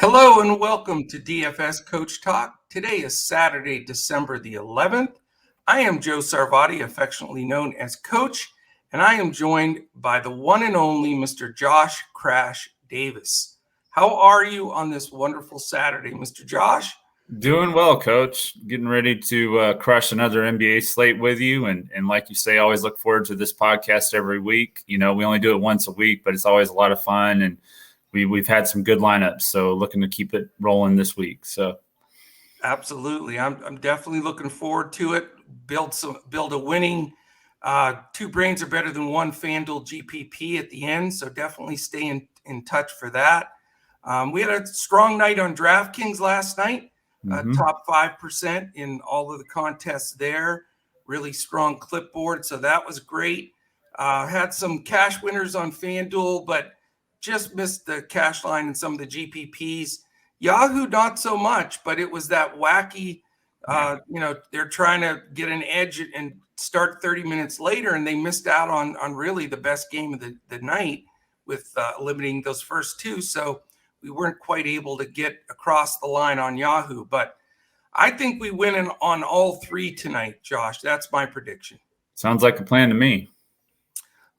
Hello and welcome to DFS Coach Talk. Today is Saturday, December the 11th. I am Joe Sarvati, affectionately known as Coach, and I am joined by the one and only Mr. Josh Crash Davis. How are you on this wonderful Saturday, Mr. Josh? Doing well, Coach. Getting ready to crush another NBA slate with you. And like you say, I always look forward to this podcast every week. You know, we only do it once a week, but it's always a lot of fun. And we've had some good lineups, so looking to keep it rolling this week. So, absolutely, I'm definitely looking forward to it. Build a winning. Two brains are better than one Fanduel GPP at the end, so definitely stay in touch for that. We had a strong night on Draftkings last night. Top 5% in all of the contests there. Really strong clipboard, so that was great. Had some cash winners on FanDuel, but just missed the cash line in some of the GPPs. Yahoo, not so much, but it was that wacky, they're trying to get an edge and start 30 minutes later, and they missed out on really the best game of the night with eliminating those first two. So we weren't quite able to get across the line on Yahoo, but I think we win on all three tonight, Josh. That's my prediction. Sounds like a plan to me.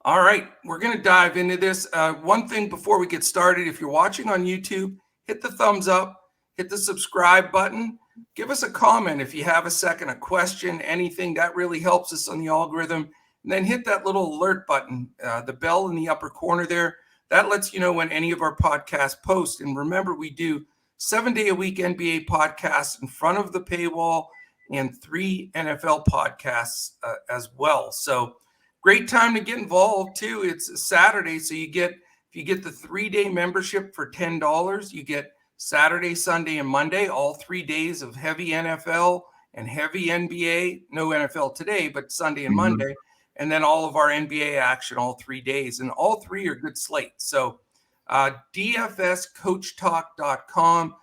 All right, we're going to dive into this. One thing before we get started, if you're watching on YouTube, hit the thumbs up, hit the subscribe button, give us a comment if you have a second, a question, anything. That really helps us on the algorithm. And then hit that little alert button, the bell in the upper corner there. That lets you know when any of our podcasts post. And remember, we do 7-day-a-week NBA podcasts in front of the paywall and 3 NFL podcasts as well. So great time to get involved too. It's a Saturday, so if you get the 3-day membership for $10, you get Saturday, Sunday, and Monday, all 3 days of heavy NFL and heavy NBA. No NFL today, but Sunday and Monday. And then all of our NBA action all 3 days. And all three are good slates. So DFSCoachTalk.com.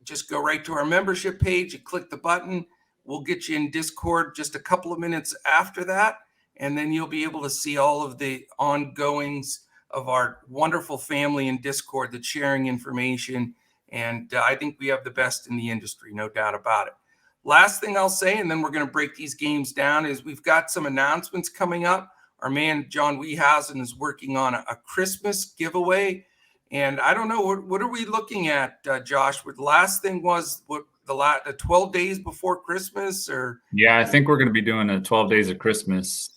Just go right to our membership page. You click the button. We'll get you in Discord just a couple of minutes after that. And then you'll be able to see all of the ongoings of our wonderful family in Discord that's sharing information. And I think we have the best in the industry, no doubt about it. Last thing I'll say, and then we're going to break these games down, is we've got some announcements coming up. Our man, John Wehausen, is working on a Christmas giveaway. And I don't know, what are we looking at, Josh? The last thing was the 12 days before Christmas? Or yeah, I think we're going to be doing a 12 days of Christmas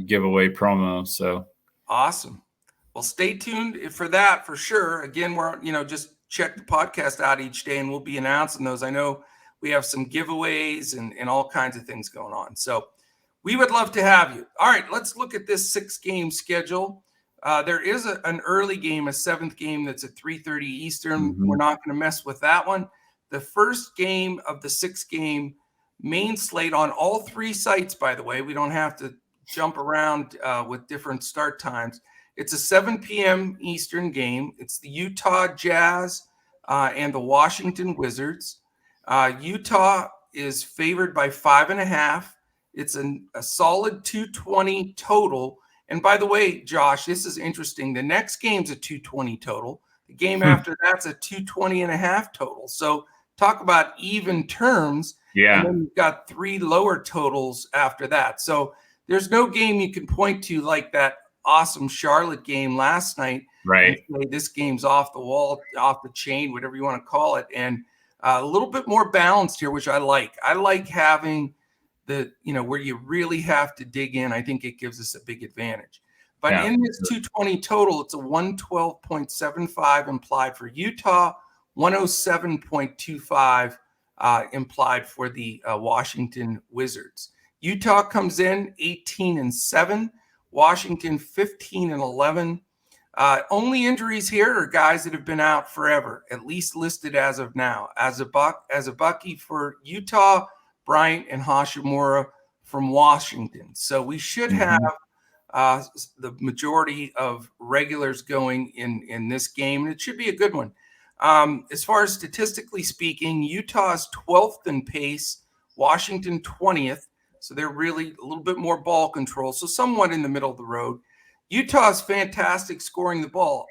giveaway promo. So awesome. Well, stay tuned for that for sure. Again, we're, just check the podcast out each day and we'll be announcing those. I know we have some giveaways and all kinds of things going on. So we would love to have you. All right, let's look at this 6-game schedule. There is an early game, a 7th game that's at 3:30 Eastern. We're not going to mess with that one. The first game of the 6-game main slate on all 3 sites, by the way. We don't have to jump around with different start times. It's a 7 p.m. Eastern game. It's the Utah Jazz and the Washington Wizards. Utah is favored by 5.5. It's a solid 220 total. And by the way, Josh, this is interesting. The next game's a 220 total. The game after that's a 220.5 total. So talk about even terms. Yeah. And then you've got 3 lower totals after that. So there's no game you can point to like that awesome Charlotte game last night. Right. This game's off the wall, off the chain, whatever you want to call it. And a little bit more balanced here, which I like. I like having where you really have to dig in. I think it gives us a big advantage. But in this 220 total, it's a 112.75 implied for Utah, 107.25 implied for the Washington Wizards. Utah comes in 18-7, Washington 15-11. Only injuries here are guys that have been out forever, at least listed as of now. As a Bucky for Utah, Bryant and Hashimura from Washington. So we should have the majority of regulars going in this game, and it should be a good one. As far as statistically speaking, Utah is 12th in pace, Washington 20th. So they're really a little bit more ball control. So somewhat in the middle of the road. Utah is fantastic scoring the ball.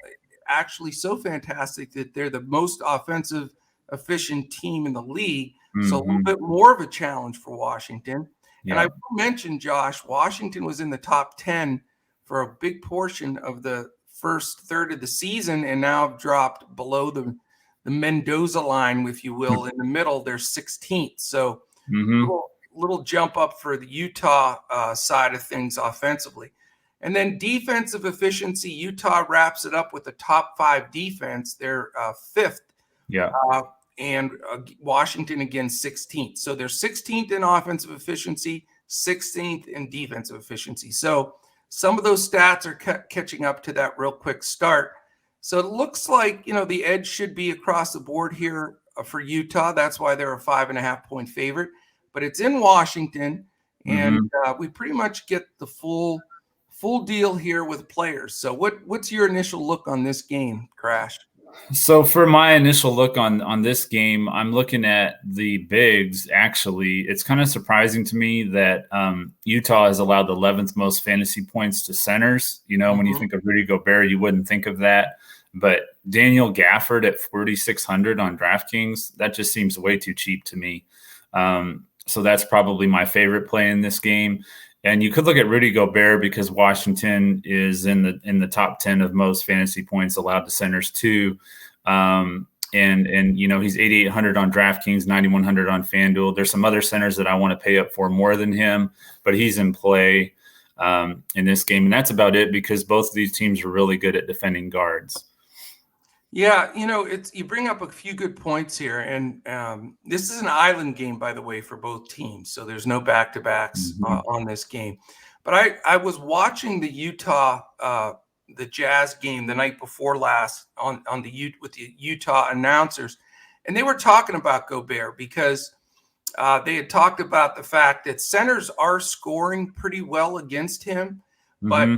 actually so fantastic that they're the most offensive efficient team in the league. So a little bit more of a challenge for Washington. Yeah. And I will mention, Josh, Washington was in the top 10 for a big portion of the first third of the season, and now have dropped below the Mendoza line, if you will. In the middle, they're 16th. So little jump up for the Utah side of things offensively. And then defensive efficiency, Utah wraps it up with the top 5 defense. They're 5th. Yeah. And Washington, again, 16th. So they're 16th in offensive efficiency, 16th in defensive efficiency. So some of those stats are catching up to that real quick start. So it looks like, the edge should be across the board here for Utah. That's why they're a 5.5-point favorite. But it's in Washington, and we pretty much get the full deal here with players. So what's your initial look on this game, Crash? So for my initial look on this game, I'm looking at the bigs. Actually, it's kind of surprising to me that Utah has allowed the 11th most fantasy points to centers. When you think of Rudy Gobert, you wouldn't think of that. But Daniel Gafford at 4,600 on DraftKings, that just seems way too cheap to me. So that's probably my favorite play in this game. And you could look at Rudy Gobert because Washington is in the top 10 of most fantasy points allowed to centers too. And he's 8,800 on DraftKings, 9,100 on Fanduel. There's some other centers that I want to pay up for more than him, but he's in play in this game. And that's about it because both of these teams are really good at defending guards. Yeah, you bring up a few good points here, and this is an island game, by the way, for both teams. So there's no back-to-backs on this game. But I was watching the Jazz game the night before last with the Utah announcers, and they were talking about Gobert because they had talked about the fact that centers are scoring pretty well against him, but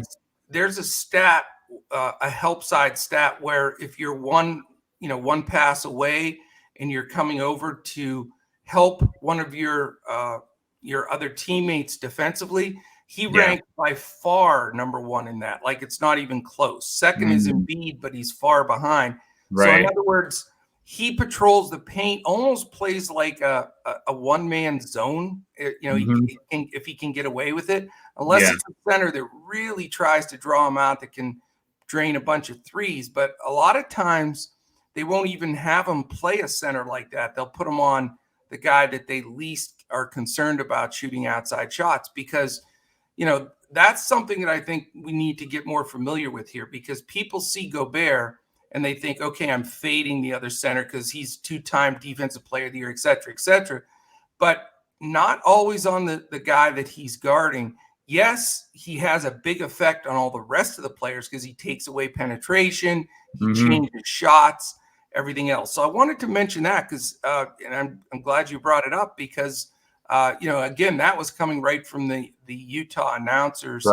there's a stat. A help side stat where if you're one pass away and you're coming over to help one of your other teammates defensively, he ranked by far number 1 in that. Like, it's not even close. Second is Embiid, but he's far behind. Right. So in other words, he patrols the paint, almost plays like a one-man zone. If he can get away with it, unless it's a center that really tries to draw him out that can drain a bunch of threes. But a lot of times they won't even have him play a center like that. They'll put him on the guy that they least are concerned about shooting outside shots because, that's something that I think we need to get more familiar with here because people see Gobert and they think, okay, I'm fading the other center because he's 2-time defensive player of the year, et cetera, et cetera. But not always on the guy that he's guarding. Yes, he has a big effect on all the rest of the players because he takes away penetration, he changes shots, everything else. So I wanted to mention that because, and I'm glad you brought it up because, again, that was coming right from the Utah announcers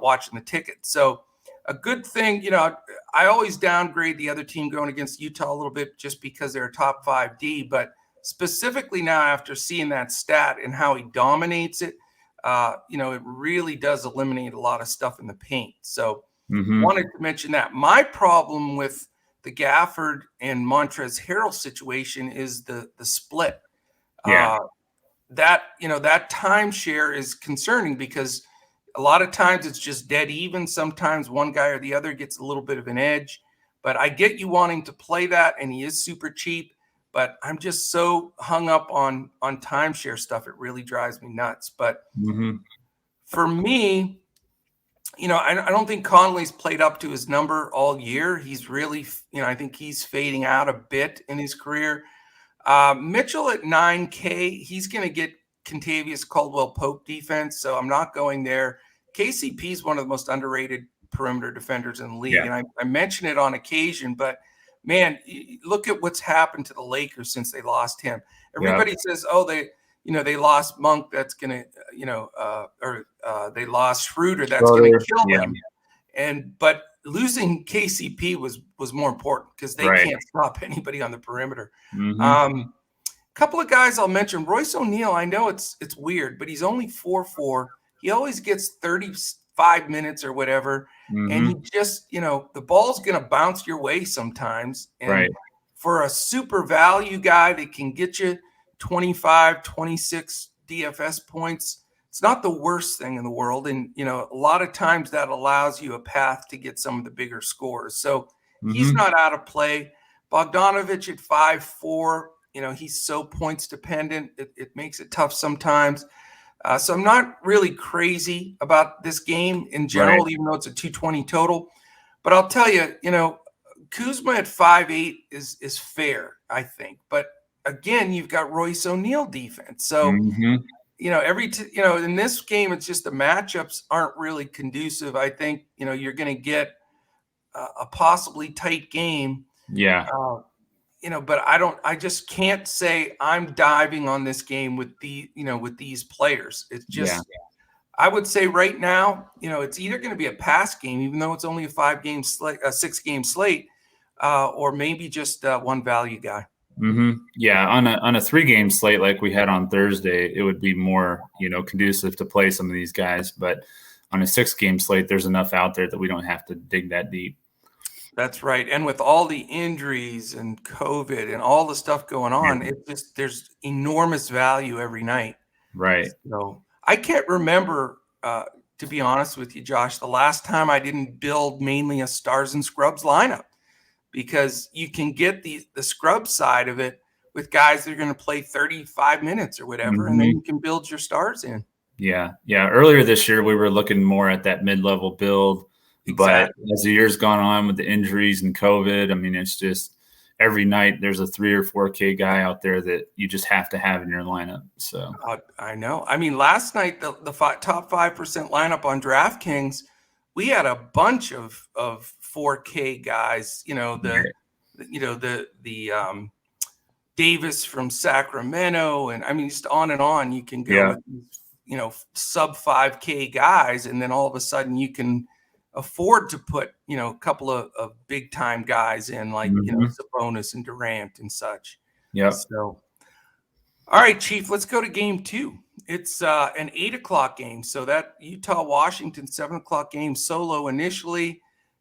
watching the ticket. So a good thing, I always downgrade the other team going against Utah a little bit just because they're a top 5 D, but specifically now after seeing that stat and how he dominates it, it really does eliminate a lot of stuff in the paint. So wanted to mention that. My problem with the Gafford and Montrezl Harrell situation is the split. That timeshare is concerning because a lot of times it's just dead even. Sometimes one guy or the other gets a little bit of an edge. But I get you wanting to play that, and he is super cheap. But I'm just so hung up on timeshare stuff. It really drives me nuts. But for me, I don't think Conley's played up to his number all year. He's really, I think he's fading out a bit in his career. Mitchell at 9K, he's going to get Kentavious Caldwell-Pope defense, so I'm not going there. KCP is one of the most underrated perimeter defenders in the league, and I mention it on occasion, but man, look at what's happened to the Lakers since they lost him. Everybody says, oh, they lost Monk. That's going to, they lost Schroeder. That's going to kill them. But losing KCP was more important because they can't stop anybody on the perimeter. Couple of guys I'll mention. Royce O'Neal, I know it's weird, but he's only 4'4". He always gets 30 5 minutes or whatever. And Mm-hmm. he just, the ball's going to bounce your way sometimes. And Right. for a super value guy that can get you 25, 26 DFS points, it's not the worst thing in the world. And, a lot of times that allows you a path to get some of the bigger scores. So he's not out of play. Bogdanovich at 5'4", he's so points dependent. It makes it tough sometimes. So I'm not really crazy about this game in general, even though it's a 220 total. But I'll tell you, Kuzma at 5'8" is fair, I think. But again, you've got Royce O'Neal defense. So, in this game, it's just the matchups aren't really conducive. I think, you're going to get a possibly tight game. Yeah. But I just can't say I'm diving on this game with with these players. It's just, I would say right now, it's either going to be a pass game, even though it's only a 5-game slate, a 6-game slate, or maybe just one value guy. Mm-hmm. Yeah. On a 3-game slate like we had on Thursday, it would be more, conducive to play some of these guys. But on a 6-game slate, there's enough out there that we don't have to dig that deep. That's right. And with all the injuries and COVID and all the stuff going on, there's enormous value every night. Right. So I can't remember, to be honest with you, Josh, the last time I didn't build mainly a stars and scrubs lineup, because you can get the scrub side of it with guys that are going to play 35 minutes or whatever, and then you can build your stars in. Yeah. Yeah. Earlier this year, we were looking more at that mid-level build. Exactly. But as the year's gone on with the injuries and COVID, I mean, it's just every night there's a 3 or 4K guy out there that you just have to have in your lineup. So I know. I mean, last night the top 5% lineup on DraftKings, we had a bunch of 4K guys. The Davis from Sacramento, and I mean, just on and on. You can go with sub 5K guys, and then all of a sudden you can afford to put, a couple of big time guys in, like, Sabonis and Durant and such. Yeah. So, all right, Chief, let's go to game 2. It's an 8:00 game. So that Utah-Washington 7:00 game solo initially.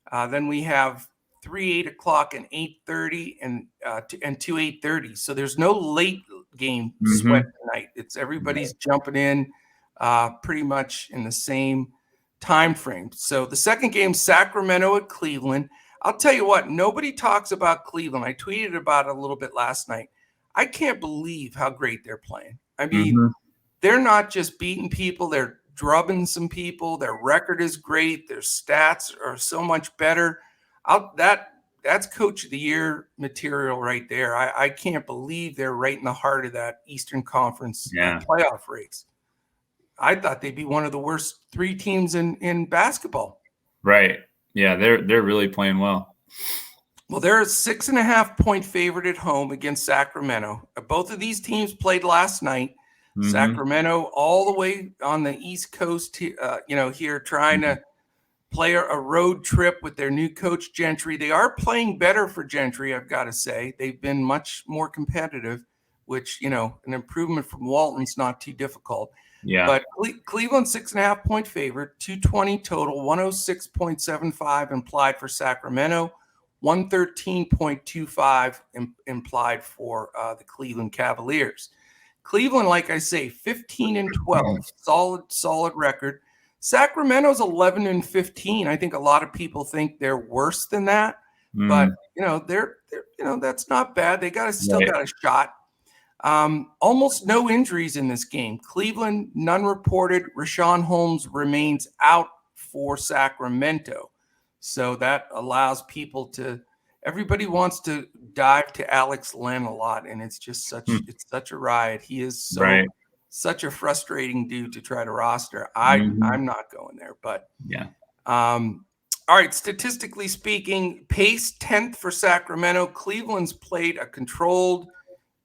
Then we have 3 8:00 and 8:30 and 2 8:30. So there's no late game sweat tonight. It's everybody's jumping in pretty much in the same time frame. So the second game, Sacramento at Cleveland. I'll tell you what, nobody talks about Cleveland. I tweeted about it a little bit last night. I can't believe how great they're playing. I mean, they're not just beating people, they're drubbing some people. Their record is great. Their stats are so much better. That's coach of the year material right there. I can't believe they're right in the heart of that Eastern Conference playoff race. I thought they'd be one of the worst 3 teams in basketball. Right. Yeah, they're really playing well. Well, they're a 6.5-point favorite at home against Sacramento. Both of these teams played last night. Sacramento all the way on the East Coast, here trying to play a road trip with their new coach, Gentry. They are playing better for Gentry, I've got to say. They've been much more competitive, which, an improvement from Walton's not too difficult. Yeah. But Cleveland 6.5-point favorite, 220 total, 106.75 implied for Sacramento, 113.25 implied for the Cleveland Cavaliers. Cleveland, like I say, 15-12, solid record. Sacramento's 11-15. I think a lot of people think they're worse than that, but they're that's not bad. They still got a shot. Almost no injuries in this game. Cleveland, none reported. Rashawn Holmes remains out for Sacramento. So that allows people to – everybody wants to dive to Alex Len a lot, and it's just it's such a riot. He is such a frustrating dude to try to roster. I'm not going there, but yeah. All right, statistically speaking, pace 10th for Sacramento. Cleveland's played a controlled –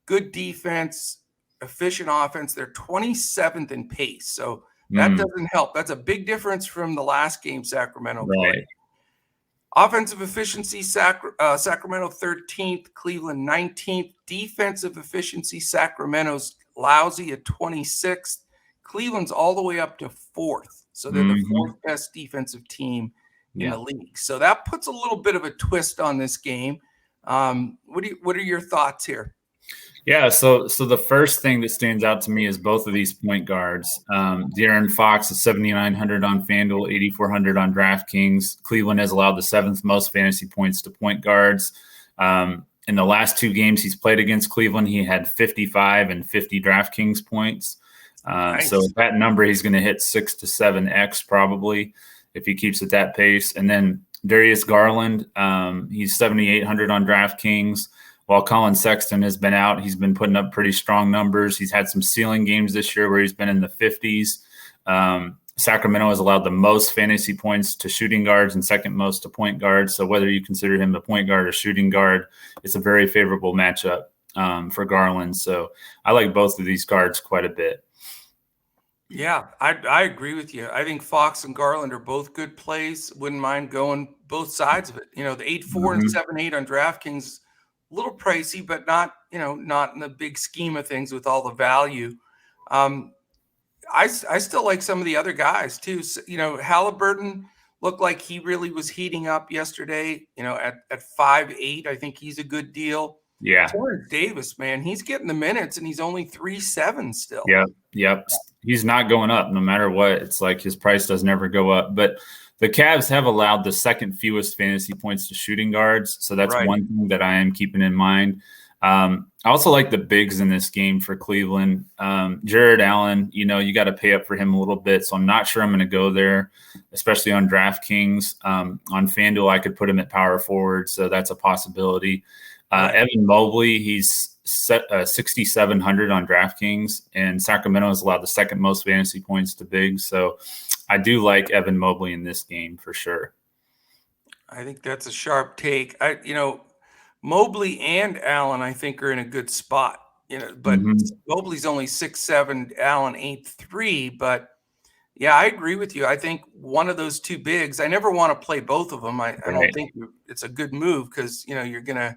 good defense, efficient offense. They're 27th in pace. So that doesn't help. That's a big difference from the last game Sacramento played. Offensive efficiency, Sacramento 13th, Cleveland 19th. Defensive efficiency, Sacramento's lousy at 26th. Cleveland's all the way up to 4th. So they're the fourth best defensive team in the league. So that puts a little bit of a twist on this game. What are your thoughts here? Yeah, so the first thing that stands out to me is both of these point guards. Darren Fox is 7,900 on Fanduel, 8,400 on DraftKings. Cleveland has allowed the seventh most fantasy points to point guards. In the last two games he's played against Cleveland, he had 55 and 50 DraftKings points. Nice. So that number, he's going to hit 6 to 7x probably if he keeps at that pace. And then Darius Garland, he's 7,800 on DraftKings. While Colin Sexton has been out, he's been putting up pretty strong numbers. He's had some ceiling games this year where he's been in the 50s. Sacramento has allowed the most fantasy points to shooting guards and second most to point guards. So whether you consider him a point guard or shooting guard, it's a very favorable matchup for Garland. So I like both of these guards quite a bit. Yeah, I agree with you. I think Fox and Garland are both good plays. Wouldn't mind going both sides of it. The 8-4 and 7-8 on DraftKings, a little pricey, but not in the big scheme of things with all the value. I still like some of the other guys too. So, Halliburton looked like he really was heating up yesterday. At 5'8", I think he's a good deal. Yeah. Terrence Davis, man, he's getting the minutes and he's only 3.7 still. Yep. He's not going up no matter what. It's like his price doesn't ever go up. But the Cavs have allowed the second fewest fantasy points to shooting guards. So that's one thing that I am keeping in mind. I also like the bigs in this game for Cleveland. Jared Allen, you got to pay up for him a little bit. So I'm not sure I'm going to go there, especially on DraftKings. On FanDuel, I could put him at power forward. So that's a possibility. Evan Mobley, he's 6,700 on DraftKings, and Sacramento has allowed the second most fantasy points to bigs. So I do like Evan Mobley in this game for sure. I think that's a sharp take. Mobley and Allen, I think, are in a good spot. But Mobley's only 6'7", Allen 8'3". But yeah, I agree with you. I think one of those two bigs. I never want to play both of them. I don't think it's a good move because you're gonna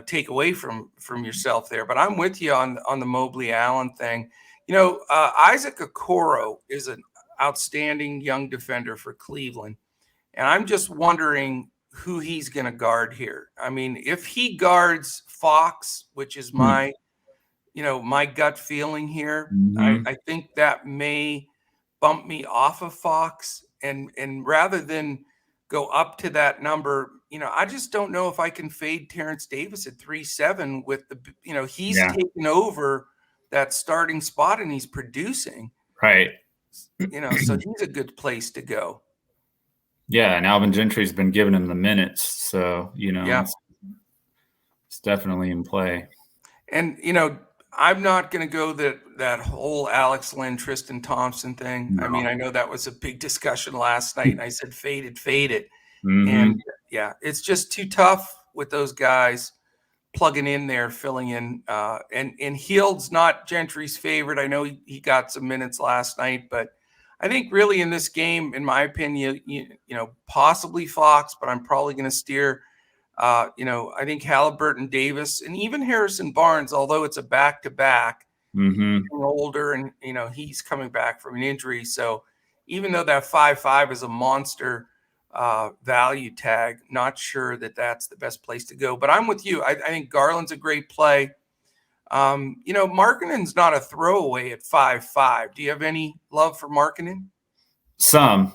take away from yourself there. But I'm with you on the Mobley Allen thing. Isaac Okoro is an outstanding young defender for Cleveland, and I'm just wondering who he's going to guard here. I mean, if he guards Fox, which is my gut feeling here, I think that may bump me off of Fox, and rather than go up to that number, I just don't know if I can fade Terrence Davis at 3.7 with he's taken over that starting spot and he's producing. Right. So he's a good place to go. Yeah, and Alvin Gentry's been giving him the minutes, so it's definitely in play. And I'm not going to go that whole Alex Len, Tristan Thompson thing. No. I mean, I know that was a big discussion last night, and I said fade it. And yeah, it's just too tough with those guys plugging in there, filling in. And Hield's not Gentry's favorite. I know he got some minutes last night, but I think really in this game, in my opinion, possibly Fox, but I'm probably going to steer, I think Halliburton, Davis, and even Harrison Barnes, although it's a back-to-back, older, and, he's coming back from an injury. So even though that 5.5 is a monster value tag, not sure that that's the best place to go. But I'm with you. I think Garland's a great play. Markkanen's not a throwaway at 5.5. Do you have any love for Markkanen? Some.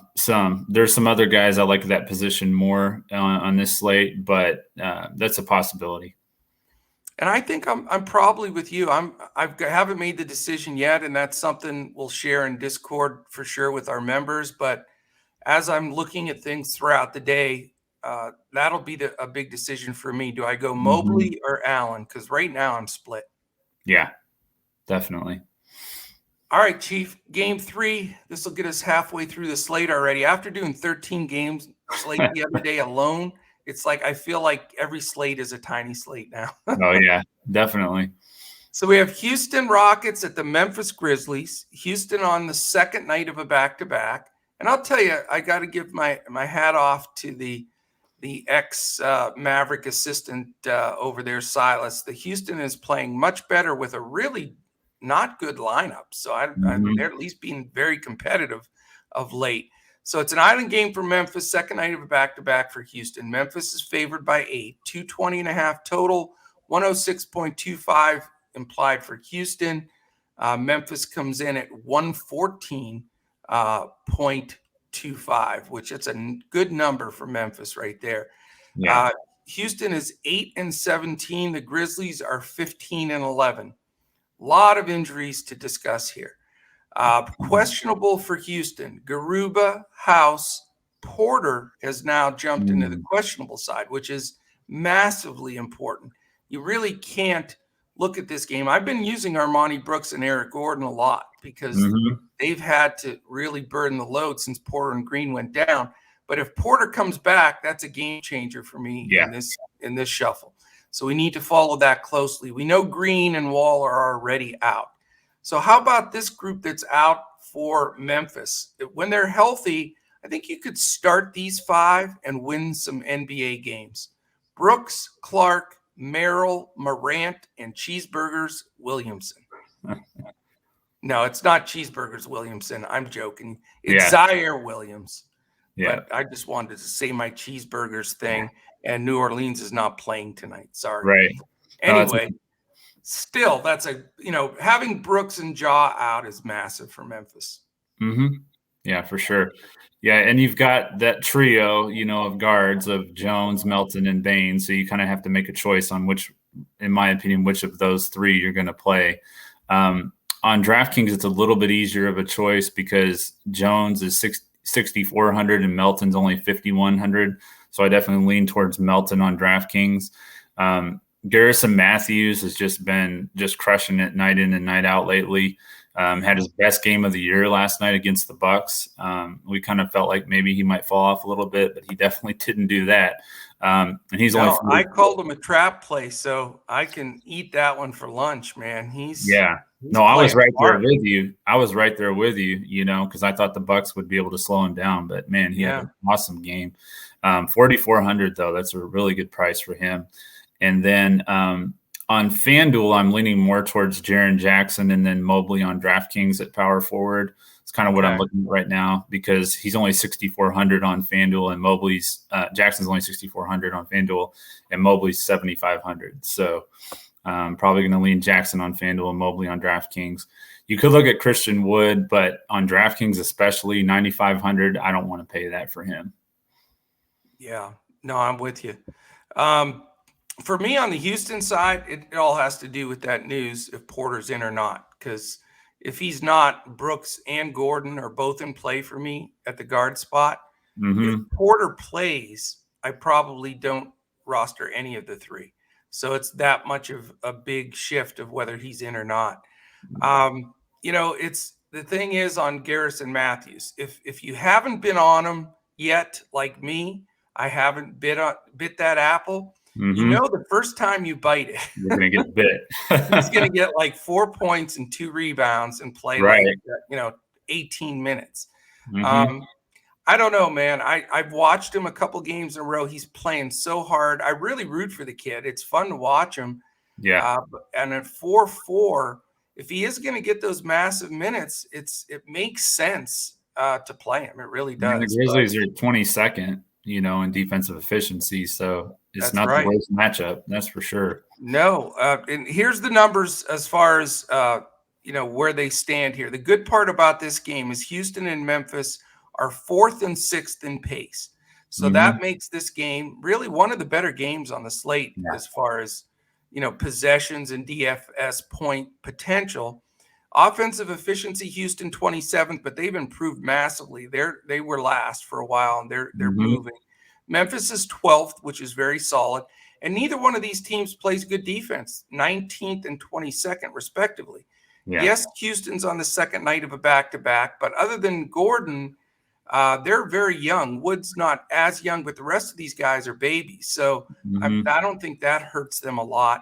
There's some other guys I like that position more on this slate, but that's a possibility. And I think I'm probably with you. I haven't made the decision yet, and that's something we'll share in Discord for sure with our members. But as I'm looking at things throughout the day, that'll be a big decision for me. Do I go Mobley or Allen? Because right now I'm split. Yeah, definitely. All right, Chief. Game 3. This will get us halfway through the slate already. After doing 13 games slate the other day alone, it's like I feel like every slate is a tiny slate now. Oh, yeah, definitely. So we have Houston Rockets at the Memphis Grizzlies. Houston on the second night of a back-to-back. And I'll tell you, I got to give my hat off to the ex-Maverick assistant over there, Silas. The Houston is playing much better with a really not good lineup. So they're at least being very competitive. of late. So it's an island game for Memphis, second night of a back-to-back for Houston. Memphis is favored by 8, 220.5 total, 106.25 implied for Houston. Memphis comes in at 114.25, which it's a good number for Memphis right there. Yeah. Houston is 8-17. The Grizzlies are 15-11. A lot of injuries to discuss here. Questionable for Houston. Garuba, House, Porter has now jumped into the questionable side, which is massively important. You really can't look at this game. I've been using Armani Brooks and Eric Gordon a lot because they've had to really burden the load since Porter and Green went down. But if Porter comes back, that's a game changer for me in this shuffle. So we need to follow that closely. We know Green and Wall are already out. So how about this group that's out for Memphis? When they're healthy, I think you could start these 5 and win some NBA games. Brooks, Clark, Merrill, Morant, and Cheeseburgers Williamson. No, it's not Cheeseburgers Williamson. I'm joking. It's Zaire Williams. Yeah. But I just wanted to say my cheeseburgers thing, and New Orleans is not playing tonight. Sorry. Right. Anyway, still, that's having Brooks and Jaw out is massive for Memphis. Yeah, for sure. Yeah, and you've got that trio, of guards of Jones, Melton, and Bain. So you kind of have to make a choice on which, in my opinion, which of those 3 you're going to play. On DraftKings, it's a little bit easier of a choice because Jones is 6,400 and Melton's only 5,100. So I definitely lean towards Melton on DraftKings. Garrison Matthews has just been crushing it night in and night out lately. Had his best game of the year last night against the Bucks. We kind of felt like maybe he might fall off a little bit, but he definitely didn't do that. And he's only. I called him a trap play, so I can eat that one for lunch, man. I was right there with you. Because I thought the Bucks would be able to slow him down, but man, he had an awesome game. 4,400 though, that's a really good price for him. And then on FanDuel, I'm leaning more towards Jaren Jackson and then Mobley on DraftKings at power forward. It's kind of what I'm looking at right now because he's only 6,400 on FanDuel and Jackson's only 6,400 on FanDuel and Mobley's 7,500. So probably going to lean Jackson on FanDuel and Mobley on DraftKings. You could look at Christian Wood, but on DraftKings, especially 9,500, I don't want to pay that for him. Yeah, no, I'm with you. For me on the Houston side, it all has to do with that news if Porter's in or not. Because if he's not, Brooks and Gordon are both in play for me at the guard spot. If Porter plays, I probably don't roster any of the 3. So it's that much of a big shift of whether he's in or not. It's the thing is on Garrison Matthews. If you haven't been on him yet, like me, I haven't bit that apple. The first time you bite it, you're going to get bit. He's going to get like 4 points and 2 rebounds and play 18 minutes. I don't know, man. I've watched him a couple games in a row. He's playing so hard. I really root for the kid. It's fun to watch him. Yeah. And at 4-4, if he is going to get those massive minutes, it makes sense to play him. It really does. The Grizzlies are 22nd, in defensive efficiency. So it's not the worst matchup. That's for sure. No. And here's the numbers as far as, where they stand here. The good part about this game is Houston and Memphis are 4th and 6th in pace. So that makes this game really one of the better games on the slate as far as, possessions and DFS point potential. Offensive efficiency, Houston 27th, but they've improved massively. They were last for a while, and they're moving. Memphis is 12th, which is very solid. And neither one of these teams plays good defense, 19th and 22nd, respectively. Yeah. Yes, Houston's on the second night of a back-to-back, but other than Gordon, they're very young. Wood's not as young, but the rest of these guys are babies. So I don't think that hurts them a lot.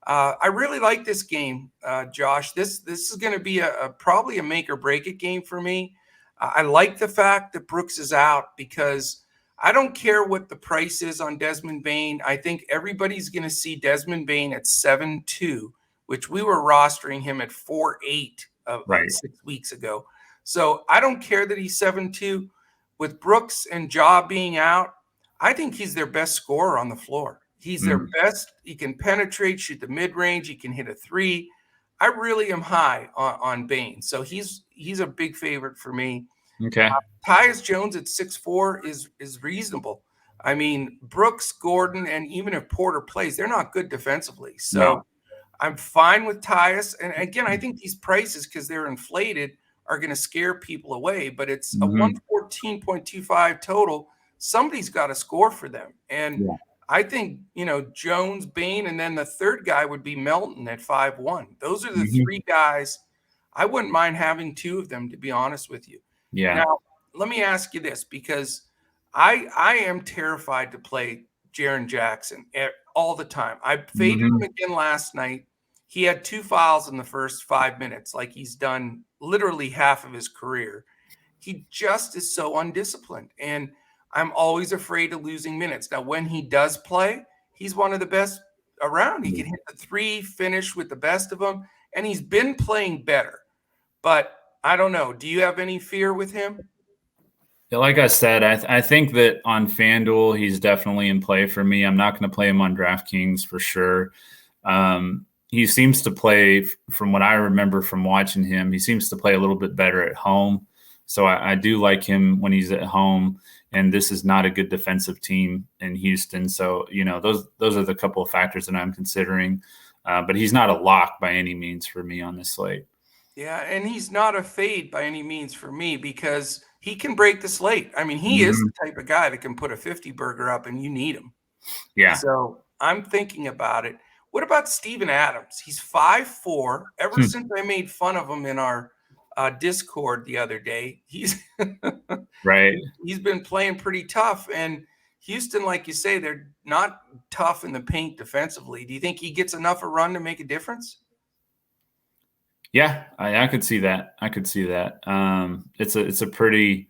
I really like this game, Josh. This is going to be probably a make or break it game for me. I like the fact that Brooks is out because I don't care what the price is on Desmond Bane. I think everybody's going to see Desmond Bane at 7-2, which we were rostering him at 4-8 6 weeks ago. So I don't care that he's 7-2. With Brooks and Ja being out, I think he's their best scorer on the floor. He's their best. He can penetrate, shoot the mid-range. He can hit a three. I really am high on Bane. So he's a big favorite for me. Okay. Tyus Jones at 6'4" is reasonable. I mean, Brooks, Gordon, and even if Porter plays, they're not good defensively. So I'm fine with Tyus. And again, I think these prices, because they're inflated, are going to scare people away. But it's a 114.25 total. Somebody's got to score for them. And I think, Jones, Bane, and then the third guy would be Melton at 5'1". Those are the three guys. I wouldn't mind having two of them, to be honest with you. Yeah. Now, let me ask you this, because I am terrified to play Jaren Jackson all the time. I faded him again last night. He had 2 fouls in the first 5 minutes, like he's done literally half of his career. He just is so undisciplined, and I'm always afraid of losing minutes. Now, when he does play, he's one of the best around. He can hit the three, finish with the best of them, and he's been playing better. But I don't know. Do you have any fear with him? Yeah, like I said, I think that on Fanduel, he's definitely in play for me. I'm not going to play him on Draftkings for sure. He seems to play, from what I remember from watching him, he seems to play a little bit better at home. So I do like him when he's at home. And this is not a good defensive team in Houston. So, those are the couple of factors that I'm considering. But he's not a lock by any means for me on this slate. Yeah, and he's not a fade by any means for me, because he can break the slate. I mean, he is the type of guy that can put a 50 burger up and you need him. Yeah. So I'm thinking about it. What about Steven Adams? He's 5'4". Ever since I made fun of him in our Discord the other day, he's right. He's been playing pretty tough. And Houston, like you say, they're not tough in the paint defensively. Do you think he gets enough a run to make a difference? Yeah, I could see that. It's a pretty,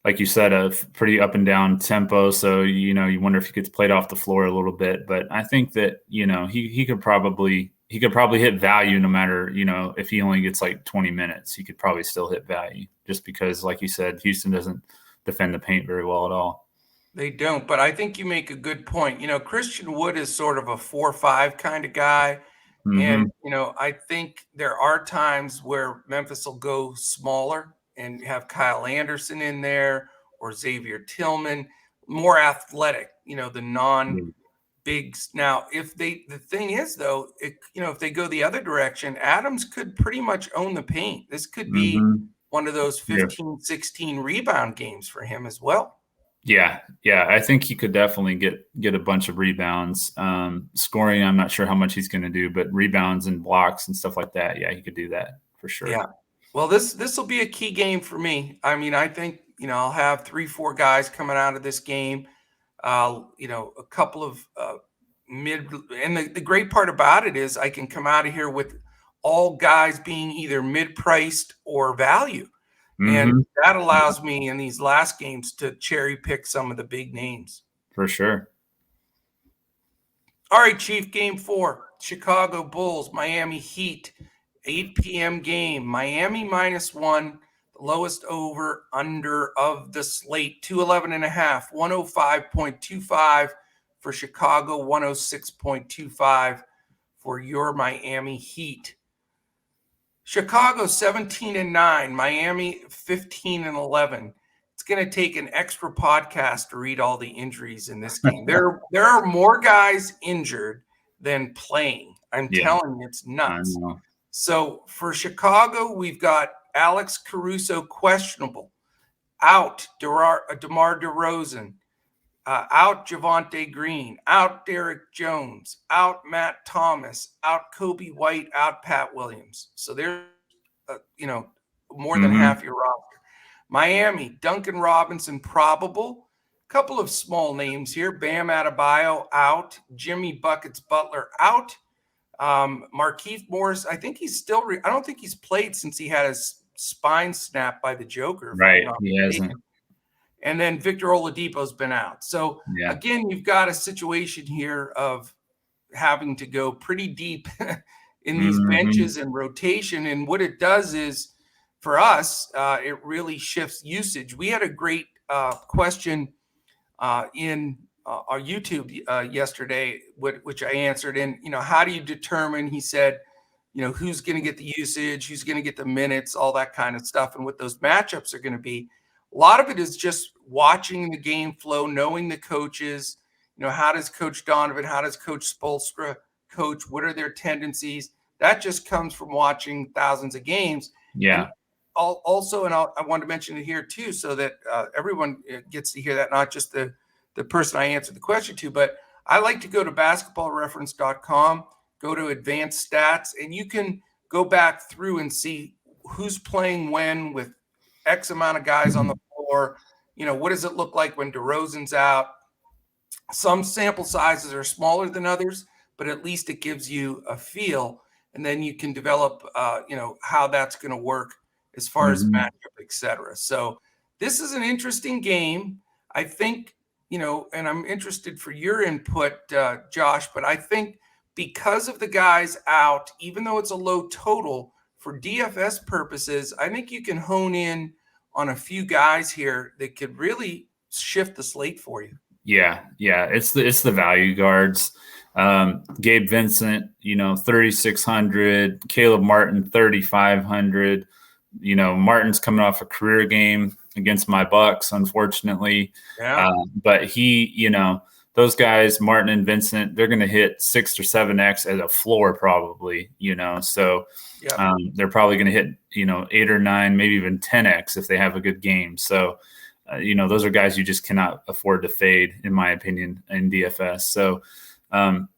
like you said, a pretty up and down tempo. So, you wonder if he gets played off the floor a little bit. But I think that, he could probably hit value no matter, if he only gets like 20 minutes, he could probably still hit value, just because, like you said, Houston doesn't defend the paint very well at all. They don't, but I think you make a good point. Christian Wood is sort of a 4-5 kind of guy. And, I think there are times where Memphis will go smaller and have Kyle Anderson in there, or Xavier Tillman, more athletic, the non-bigs. Now, the thing is, though, if they go the other direction, Adams could pretty much own the paint. This could be one of those 15, 16 rebound games for him as well. Yeah. I think he could definitely get a bunch of rebounds. Scoring, I'm not sure how much he's going to do, but rebounds and blocks and stuff like that, he could do that for sure. Yeah. Well, this will be a key game for me. I mean, I think, I'll have 3-4 guys coming out of this game. A couple of mid. And the great part about it is I can come out of here with all guys being either mid-priced or value. And that allows me in these last games to cherry pick some of the big names. For sure. All right, Chief, game 4, Chicago Bulls, Miami Heat, 8 p.m. game. Miami -1, the lowest over under of the slate, 211.5, 105.25 for Chicago, 106.25 for your Miami Heat. Chicago 17-9, Miami 15-11. It's going to take an extra podcast to read all the injuries in this game. There are more guys injured than playing. I'm telling you, it's nuts. So for Chicago, we've got Alex Caruso questionable, out DeMar DeRozan, out Javonte Green, out Derek Jones, out Matt Thomas, out Kobe White, out Pat Williams. So there's, more than half your roster. Miami, Duncan Robinson, probable. Couple of small names here. Bam Adebayo, out. Jimmy Buckets Butler, out. Markieff Morris, I think he's still I don't think he's played since he had his spine snapped by the Joker. Right, he hasn't. And then Victor Oladipo's been out. So, again, you've got a situation here of having to go pretty deep in these benches and rotation. And what it does is for us, it really shifts usage. We had a great question in our YouTube yesterday, which I answered. And, how do you determine, he said, who's going to get the usage, who's going to get the minutes, all that kind of stuff, and what those matchups are going to be. A lot of it is just watching the game flow, knowing the coaches, how does Coach Donovan, how does Coach Spoelstra coach, what are their tendencies? That just comes from watching thousands of games. Yeah. And also, and I want to mention it here too, so that everyone gets to hear that, not just the person I answered the question to, but I like to go to basketballreference.com, go to advanced stats, and you can go back through and see who's playing when with X amount of guys on the floor. What does it look like when DeRozan's out? Some sample sizes are smaller than others, but at least it gives you a feel, and then you can develop, how that's going to work as far as matchup, et cetera. So this is an interesting game. I think, and I'm interested for your input, Josh, but I think because of the guys out, even though it's a low total, for DFS purposes, I think you can hone in on a few guys here that could really shift the slate for you. Yeah. It's the value guards. Gabe Vincent, 3,600. Caleb Martin, 3,500. Martin's coming off a career game against my Bucks, unfortunately. Yeah. But he, those guys, Martin and Vincent, they're going to hit 6 or 7x as a floor probably, so they're probably going to hit, 8 or 9, maybe even 10x if they have a good game. So, those are guys you just cannot afford to fade, in my opinion, in DFS. So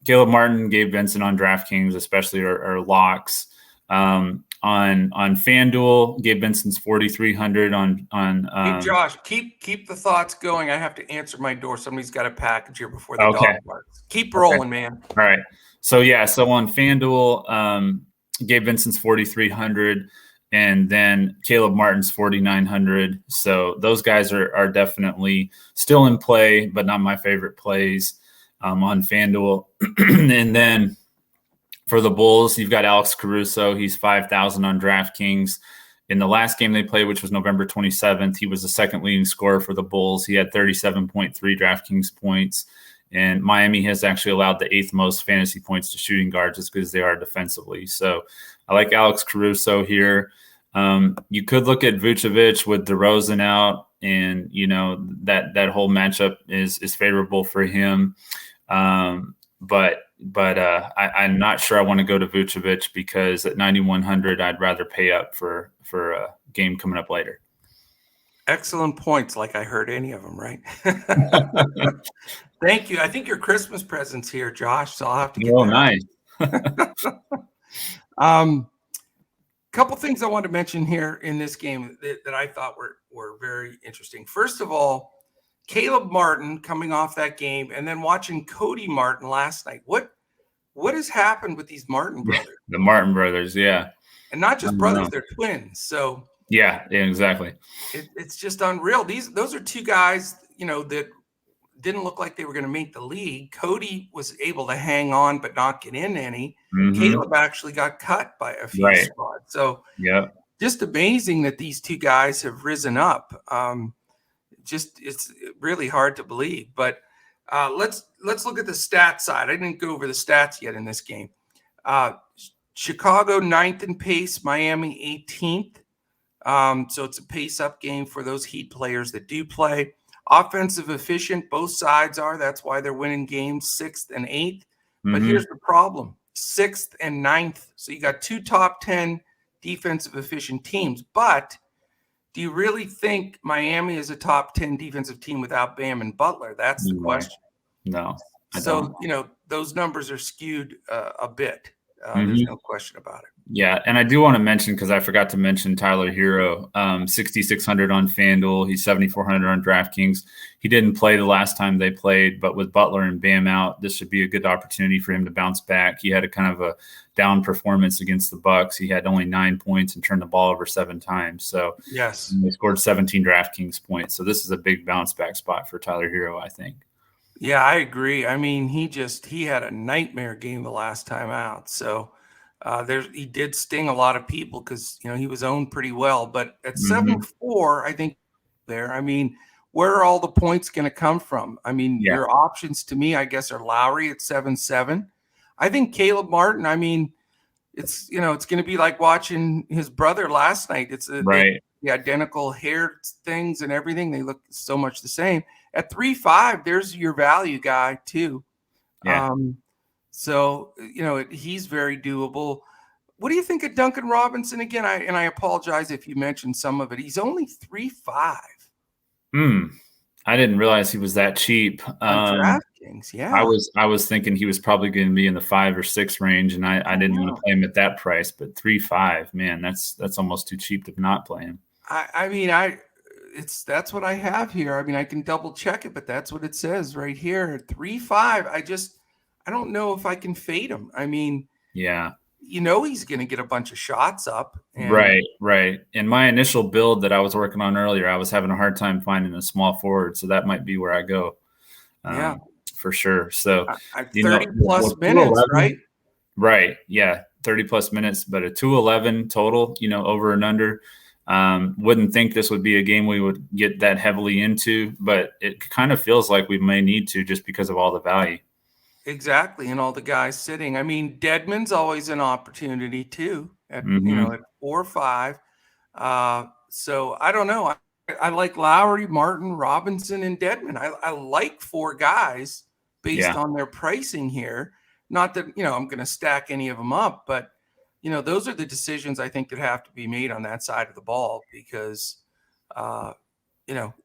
Caleb Martin, Gabe Vincent on DraftKings, especially are locks. On FanDuel, Gabe Vincent's 4,300 on. Hey, Josh, keep the thoughts going. I have to answer my door. Somebody's got a package here before the dog barks. Keep rolling, man. All right. So on FanDuel, Gabe Vincent's 4,300, and then Caleb Martin's 4,900. So those guys are definitely still in play, but not my favorite plays on FanDuel. And then for the Bulls, you've got Alex Caruso. He's 5,000 on DraftKings. In the last game they played, which was November 27th, he was the second leading scorer for the Bulls. He had 37.3 DraftKings points. And Miami has actually allowed the 8th most fantasy points to shooting guards, as good as they are defensively. So I like Alex Caruso here. You could look at Vucevic with DeRozan out, and that whole matchup is favorable for him. But I'm not sure I want to go to Vucevic, because at 9,100, I'd rather pay up for a game coming up later. Excellent points, like I heard any of them, right? Thank you. I think your Christmas present's here, Josh, so I'll have to get that. Nice. Couple things I want to mention here in this game that I thought were very interesting. First of all, Caleb Martin coming off that game, and then watching Cody Martin last night. What has happened with these Martin brothers? The Martin brothers, yeah. And not just brothers, they're twins. So yeah, exactly. It's just unreal. Those are two guys, that didn't look like they were going to make the league. Cody was able to hang on but not get in any. Caleb actually got cut by a few spots. So just amazing that these two guys have risen up. It's really hard to believe. But let's look at the stat side. I didn't go over the stats yet in this game. Chicago 9th in pace, Miami 18th. So it's a pace up game for those Heat players that do play. Offensive efficient, both sides are. That's why they're winning games 6th and 8th. But here's the problem: 6th and 9th. So you got two top 10 defensive efficient teams. But do you really think Miami is a top 10 defensive team without Bam and Butler? That's the question. No. So, those numbers are skewed a bit. There's no question about it. Yeah, and I do want to mention, because I forgot to mention Tyler Hero, 6,600 on FanDuel. He's 7,400 on DraftKings. He didn't play the last time they played, but with Butler and Bam out, this should be a good opportunity for him to bounce back. He had a kind of a down performance against the Bucks. He had only 9 points and turned the ball over 7 times. So yes, they scored 17 DraftKings points. So this is a big bounce back spot for Tyler Hero, I think. Yeah, I agree. I mean, he had a nightmare game the last time out. So He did sting a lot of people because he was owned pretty well. But at 7-4, I think there. I mean, where are all the points going to come from? I mean, your options to me, I guess, are Lowry at 7-7. I think Caleb Martin. I mean, it's it's going to be like watching his brother last night. It's the identical hair things and everything. They look so much the same. At 3-5, there's your value guy too. Yeah. So he's very doable. What do you think of Duncan Robinson again? I apologize if you mentioned some of it. He's only 3-5. I didn't realize he was that cheap. On DraftKings, yeah. I was thinking he was probably going to be in the 5 or 6 range, and I didn't want to play him at that price. But 3-5, man, that's almost too cheap to not play him. That's what I have here. I mean, I can double check it, but that's what it says right here. 3-5. I don't know if I can fade him. I mean, yeah. He's going to get a bunch of shots up. Right. In my initial build that I was working on earlier, I was having a hard time finding a small forward, so that might be where I go. For sure. So 30 plus minutes, right? Right. Yeah, 30 plus minutes, but a 211 total. Over and under. Wouldn't think this would be a game we would get that heavily into, but it kind of feels like we may need to just because of all the value. Exactly, and all the guys sitting. I mean, Dedmon's always an opportunity too at at 4 or 5. So I don't know. I like Lowry, Martin, Robinson, and Dedmon. I like 4 guys based on their pricing here. Not that I'm going to stack any of them up, but those are the decisions I think that have to be made on that side of the ball because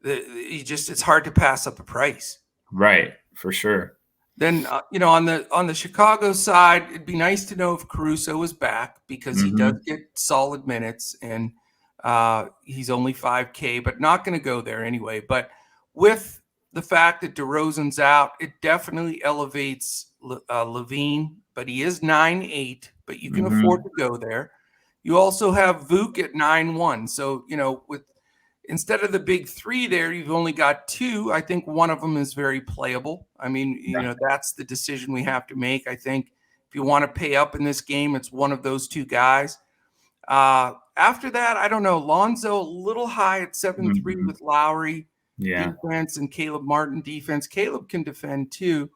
it's hard to pass up the price. Right, for sure. Then, on the Chicago side, it'd be nice to know if Caruso is back because he does get solid minutes and he's only $5K, but not going to go there anyway. But with the fact that DeRozan's out, it definitely elevates Levine, but he is 9-8, but you can afford to go there. You also have Vuk at 9-1. So, instead of the big 3 there, you've only got 2. I think one of them is very playable. I mean, that's the decision we have to make. I think if you want to pay up in this game, it's one of those 2 guys. After that, I don't know. Lonzo a little high at 7-3 with Lowry defense and Caleb Martin defense. Caleb can defend too.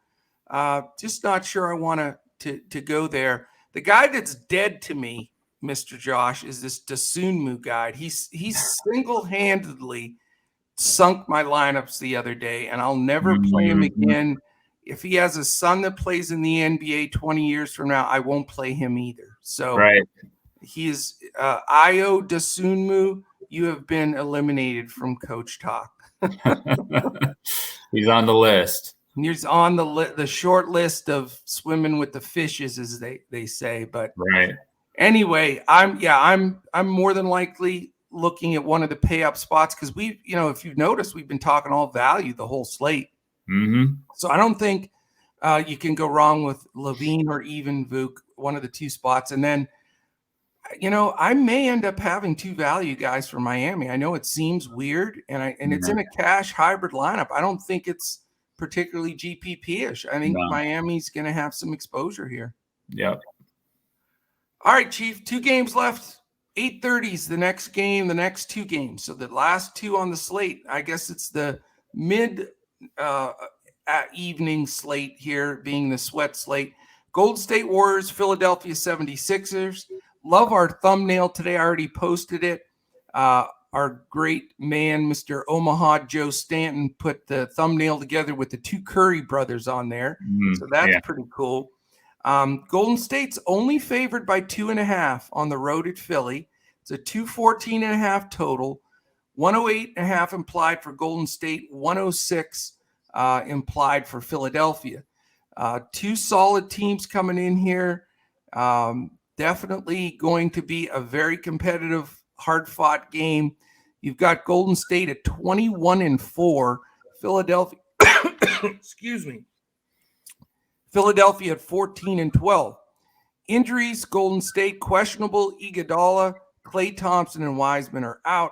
Just not sure I want to go there. The guy that's dead to me, Mr. Josh, is this Dosunmu guy. He's single-handedly sunk my lineups the other day, and I'll never play him again. If he has a son that plays in the NBA 20 years from now, I won't play him either. So he's Io Dosunmu. You have been eliminated from Coach Talk. He's on the list. He's on the short list of swimming with the fishes, as they say. But anyway, I'm more than likely looking at one of the pay up spots because if you've noticed, we've been talking all value the whole slate. So I don't think you can go wrong with Levine or even Vuk, one of the 2 spots. And then, I may end up having 2 value guys for Miami. I know it seems weird, and it's in a cash hybrid lineup. I don't think it's particularly GPP-ish. I think Miami's going to have some exposure here. Yep. All right, Chief, 2 games left. 8:30 is the next game, the next 2 games. So the last 2 on the slate, I guess it's the mid evening slate here, being the sweat slate. Golden State Warriors, Philadelphia 76ers. Love our thumbnail today. I already posted it. Our great man, Mr. Omaha Joe Stanton, put the thumbnail together with the 2 Curry brothers on there. So that's pretty cool. Golden State's only favored by 2.5 on the road at Philly. It's a 214.5 total, 108.5 implied for Golden State, 106 implied for Philadelphia. 2 solid teams coming in here. Definitely going to be a very competitive, hard-fought game. You've got Golden State at 21-4, Philadelphia. Excuse me. Philadelphia at 14-12. Injuries: Golden State questionable. Iguodala, Klay Thompson, and Wiseman are out.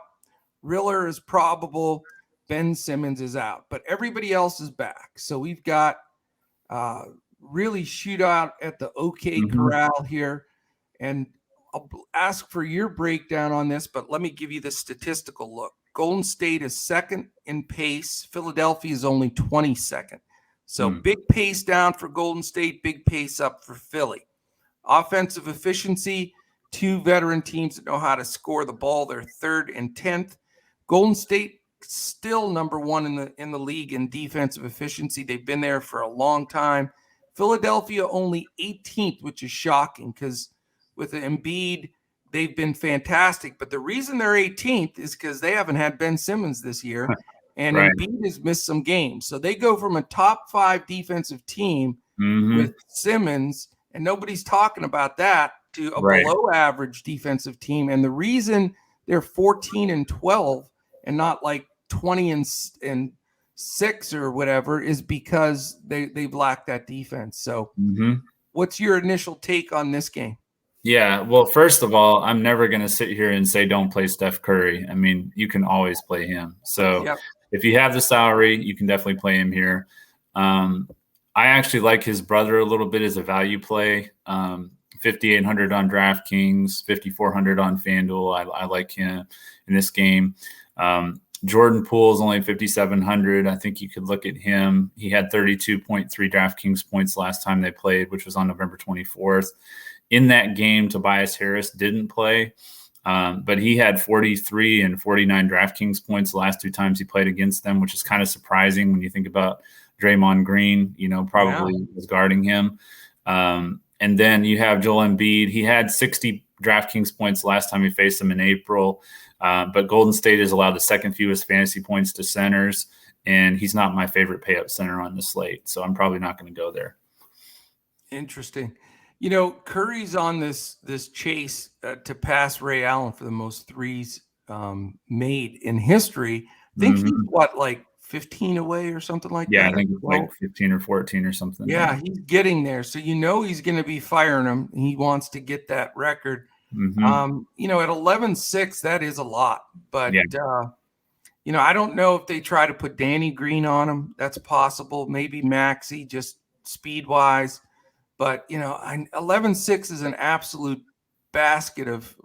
Riller is probable. Ben Simmons is out, but everybody else is back. So we've got really shootout at the OK Corral here. And I'll ask for your breakdown on this, but let me give you the statistical look. Golden State is second in pace. Philadelphia is only 22nd. So big pace down for Golden State, big pace up for Philly. Offensive efficiency, 2 veteran teams that know how to score the ball. They're 3rd and 10th. Golden State still number 1 in the league in defensive efficiency. They've been there for a long time. Philadelphia only 18th, which is shocking because with Embiid, they've been fantastic. But the reason they're 18th is because they haven't had Ben Simmons this year, and Embiid has missed some games. So they go from a top 5 defensive team with Simmons, and nobody's talking about that, to a below average defensive team. And the reason they're 14 and 12 and not like 20 and 6 or whatever is because they've lacked that defense. So what's your initial take on this game? Yeah, well, first of all, I'm never going to sit here and say don't play Steph Curry. I mean, you can always play him. So if you have the salary, you can definitely play him here. I actually like his brother a little bit as a value play. 5,800 on DraftKings, 5,400 on Fanduel. I like him in this game. Jordan Poole is only 5,700. I think you could look at him. He had 32.3 DraftKings points last time they played, which was on November 24th. In that game, Tobias Harris didn't play, but he had 43 and 49 DraftKings points the last 2 times he played against them, which is kind of surprising when you think about Draymond Green, probably was guarding him. And then you have Joel Embiid. He had 60 DraftKings points last time he faced them in April, but Golden State has allowed the second fewest fantasy points to centers, and he's not my favorite pay-up center on the slate, so I'm probably not going to go there. Interesting. Curry's on this chase to pass Ray Allen for the most threes made in history. I think he's like 15 away or something like that. Yeah, I think it's like 15 or 14 or something. Yeah, he's getting there. So he's going to be firing him. He wants to get that record. At 11-6, that is a lot. But I don't know if they try to put Danny Green on him. That's possible. Maybe Maxey, just speed-wise. But, 11-6 is an absolute basket of,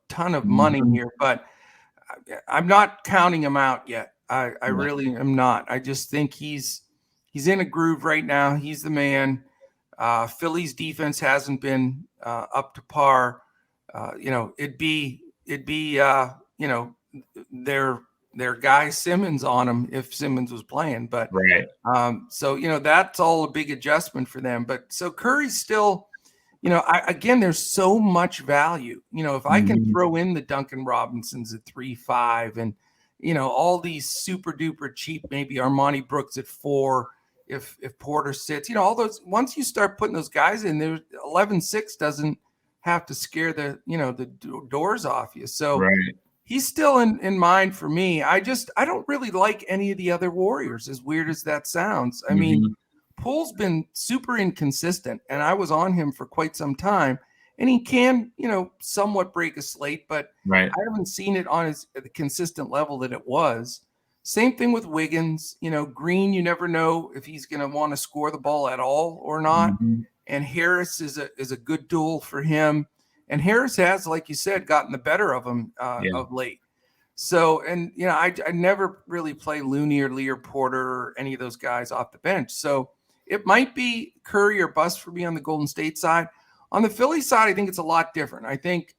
ton of money here. But I'm not counting him out yet. I really am not. I just think he's in a groove right now. He's the man. Philly's defense hasn't been up to par. It'd be their guy Simmons on him if Simmons was playing. But that's all a big adjustment for them. But so Curry's still, there's so much value. If I can throw in the Duncan Robinsons at 3.5 and all these super duper cheap, maybe Armani Brooks at 4, if Porter sits, all those, once you start putting those guys in there, 11-6 doesn't have to scare the doors off you. So he's still in mind for me. I don't really like any of the other Warriors, as weird as that sounds. I mean, Poole's been super inconsistent, and I was on him for quite some time, and he can, somewhat break a slate, but I haven't seen it on the consistent level that it was. Same thing with Wiggins. Green, you never know if he's going to want to score the ball at all or not. And Harris is a good duel for him. And Harris has, like you said, gotten the better of him of late. So, and, I never really play Looney or Lee or Porter or any of those guys off the bench. So it might be Curry or bust for me on the Golden State side. On the Philly side, I think it's a lot different. I think,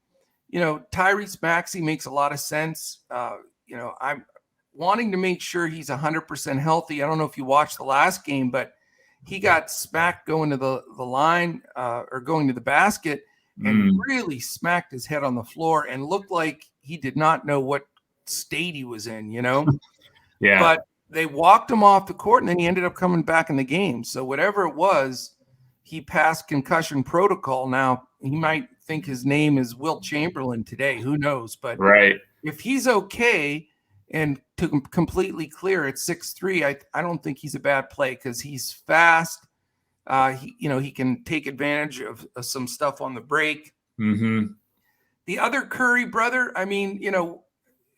Tyrese Maxey makes a lot of sense. I'm wanting to make sure he's 100% healthy. I don't know if you watched the last game, but he got smacked going to the line or going to the basket and really smacked his head on the floor and looked like he did not know what state he was in, But they walked him off the court and then he ended up coming back in the game. So whatever it was, he passed concussion protocol. Now he might think his name is Wilt Chamberlain today. Who knows? But if he's okay and to completely clear at 6'3", I don't think he's a bad play because he's fast. He can take advantage of some stuff on the break. The other Curry brother, I mean,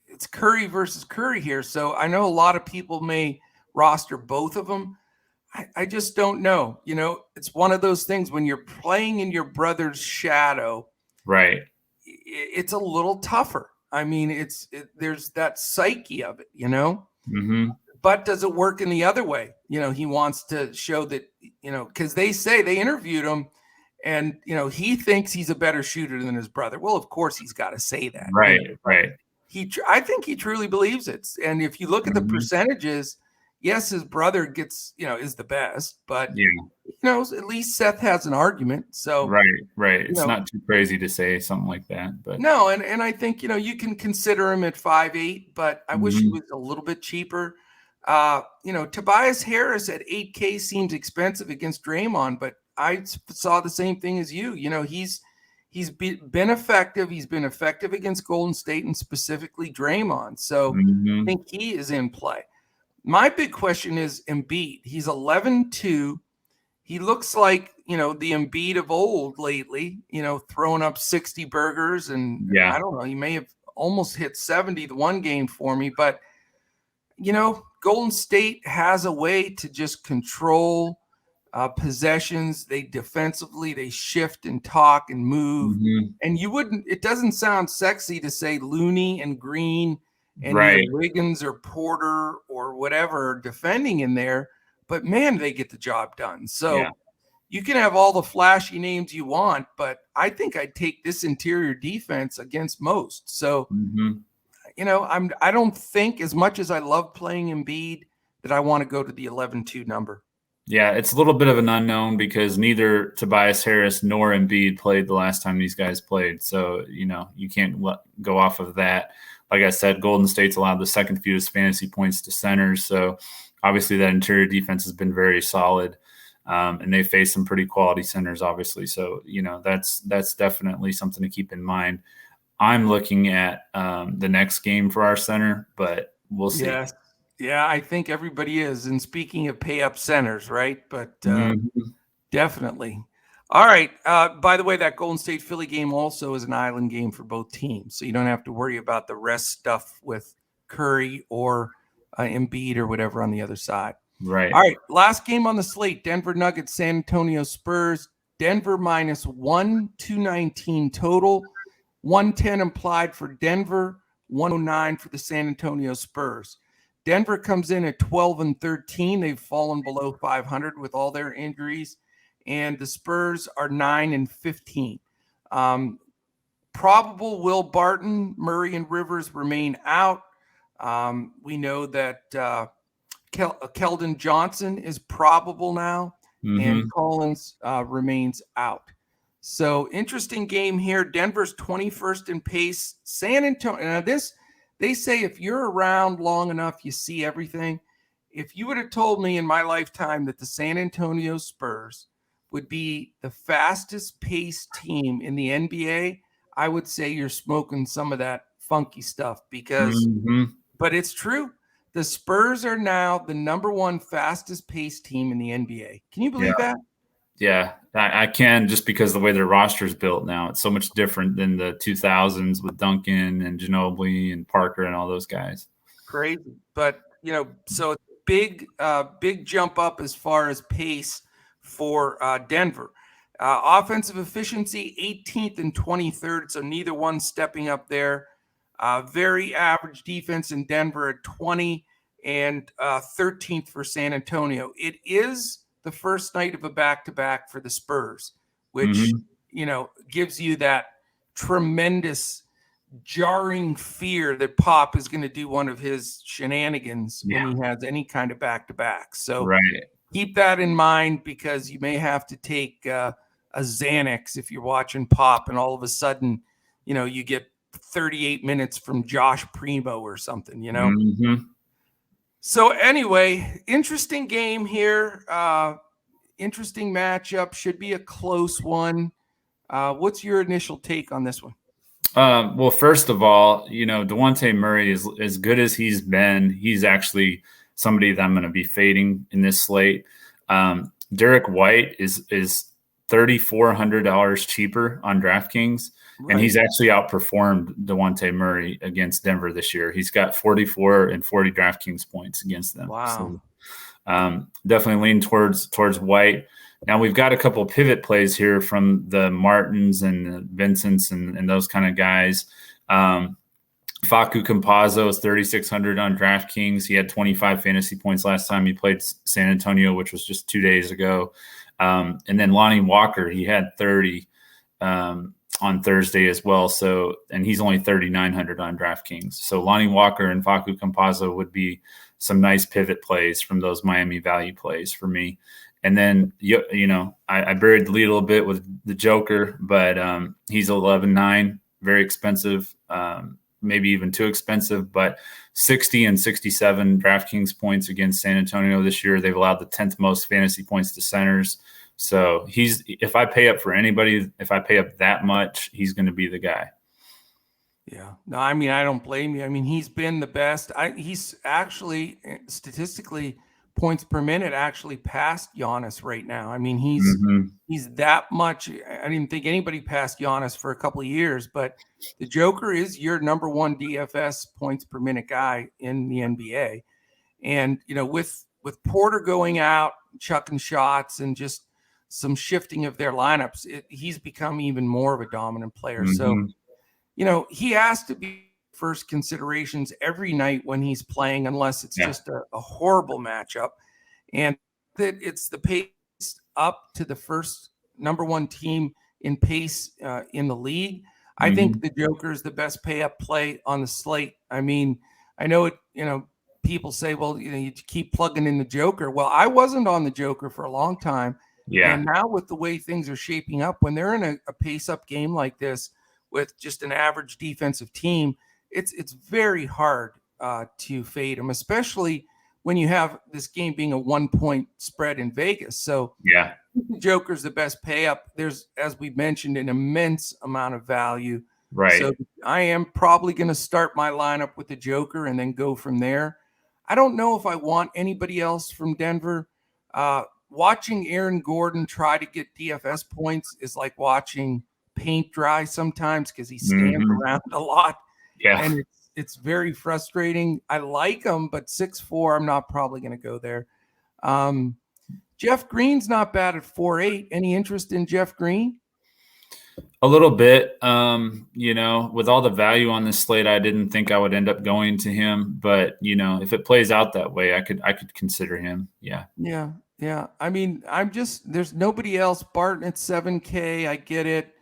it's Curry versus Curry here. So I know a lot of people may roster both of them. I just don't know. It's one of those things when you're playing in your brother's shadow, Right. it's a little tougher. I mean, there's that psyche of it, Mm-hmm. But does it work in the other way? He wants to show that, because they say they interviewed him and, he thinks he's a better shooter than his brother. Well, of course he's got to say that. Right. Right. I think he truly believes it. And if you look at the percentages, yes, his brother gets, is the best, but at least Seth has an argument. So right. It's not too crazy to say something like that, but no, and I think you can consider him at 5'8", but I wish he was a little bit cheaper. Tobias Harris at 8K seems expensive against Draymond, but I saw the same thing as you. He's been effective. He's been effective against Golden State and specifically Draymond. So I think he is in play. My big question is Embiid. He's 11-2. He looks like, the Embiid of old lately, throwing up 60 burgers. And I don't know, he may have almost hit 70 the one game for me. But, Golden State has a way to just control possessions. Defensively, they shift and talk and move. And it doesn't sound sexy to say Looney and Green and either Wiggins or Porter or whatever defending in there. But, man, they get the job done. So you can have all the flashy names you want, but I think I'd take this interior defense against most. So, I don't think, as much as I love playing Embiid, that I want to go to the 11-2 number. Yeah, it's a little bit of an unknown because neither Tobias Harris nor Embiid played the last time these guys played. So, you can't go off of that. Like I said, Golden State's allowed the second fewest fantasy points to centers. So, obviously, that interior defense has been very solid, and they face some pretty quality centers, obviously. So, that's definitely something to keep in mind. I'm looking at the next game for our center, but we'll see. Yeah, I think everybody is. And speaking of pay-up centers, right? But definitely. All right. By the way, that Golden State-Philly game also is an island game for both teams, so you don't have to worry about the rest stuff with Curry or Embiid or whatever on the other side. Right. All right. Last game on the slate, Denver Nuggets, San Antonio Spurs. Denver -1, 219 total, 110 implied for Denver, 109 for the San Antonio Spurs. Denver comes in at 12-13. They've fallen below 500 with all their injuries, and the Spurs are 9-15. Probable Will Barton, Murray, and Rivers remain out. We know that Keldon Johnson is probable now, and Collins remains out. So interesting game here. Denver's 21st in pace. San Antonio. Now they say if you're around long enough, you see everything. If you would have told me in my lifetime that the San Antonio Spurs would be the fastest paced team in the NBA, I would say you're smoking some of that funky stuff but it's true. The Spurs are now the number one fastest paced team in the NBA. Can you believe that? Yeah, I can, just because the way their roster is built now. It's so much different than the 2000s with Duncan and Ginobili and Parker and all those guys. Crazy. But, so big jump up as far as pace for Denver. Offensive efficiency, 18th and 23rd, so neither one stepping up there. Very average defense in Denver at 20 and 13th for San Antonio. It is the first night of a back-to-back for the Spurs, which, gives you that tremendous jarring fear that Pop is going to do one of his shenanigans when he has any kind of back-to-back. So keep that in mind, because you may have to take a Xanax if you're watching Pop and all of a sudden, you get 38 minutes from Josh Primo or something, So anyway, interesting game here. Interesting matchup. Should be a close one. What's your initial take on this one? Well, first of all, DeJounte Murray is as good as he's been. He's actually somebody that I'm going to be fading in this slate. Derek White is $3,400 cheaper on DraftKings. Right. And he's actually outperformed DeJounte Murray against Denver this year. He's got 44 and 40 DraftKings points against them. Wow. So Definitely lean towards White. Now we've got a couple of pivot plays here from the Martins and the Vincents and those kind of guys. Facu Campazzo is 3,600 on DraftKings. He had 25 fantasy points last time he played San Antonio, which was just 2 days ago. And then Lonnie Walker, he had 30 on Thursday as well. So, and he's only 3,900 on DraftKings. So Lonnie Walker and Facu Campazzo would be some nice pivot plays from those Miami value plays for me. And then, I buried the lead a little bit with the Joker, but he's 11.9, very expensive, maybe even too expensive, but 60 and 67 DraftKings points against San Antonio this year. They've allowed the 10th most fantasy points to centers. So if I pay up for anybody, if I pay up that much, he's going to be the guy. Yeah. No, I mean, I don't blame you. I mean, he's been the best. He's actually statistically points per minute actually passed Giannis right now. I mean, he's that much. I didn't think anybody passed Giannis for a couple of years, but the Joker is your number one DFS points per minute guy in the NBA. And, with Porter going out, chucking shots and just some shifting of their lineups, he's become even more of a dominant player. So, he has to be first considerations every night when he's playing, unless it's just a horrible matchup. And that it's the pace up to the first number one team in pace in the league. I think the Joker is the best pay up play on the slate. I mean, I know it, people say, well, you keep plugging in the Joker. Well, I wasn't on the Joker for a long time. Yeah. And now with the way things are shaping up, when they're in a pace up game like this with just an average defensive team, it's very hard to fade them, especially when you have this game being a 1-point spread in Vegas. So yeah, the Joker's the best pay up. There's, as we mentioned, an immense amount of value. Right. So I am probably going to start my lineup with the Joker and then go from there. I don't know if I want anybody else from Denver. Watching Aaron Gordon try to get DFS points is like watching paint dry sometimes because he stands around a lot. Yeah. And it's very frustrating. I like him, but 6'4", I'm not probably going to go there. Jeff Green's not bad at 4.8. Any interest in Jeff Green? A little bit. With all the value on this slate, I didn't think I would end up going to him. But, if it plays out that way, I could consider him. Yeah. Yeah. Yeah. I mean, there's nobody else. Barton at 7K. I get it.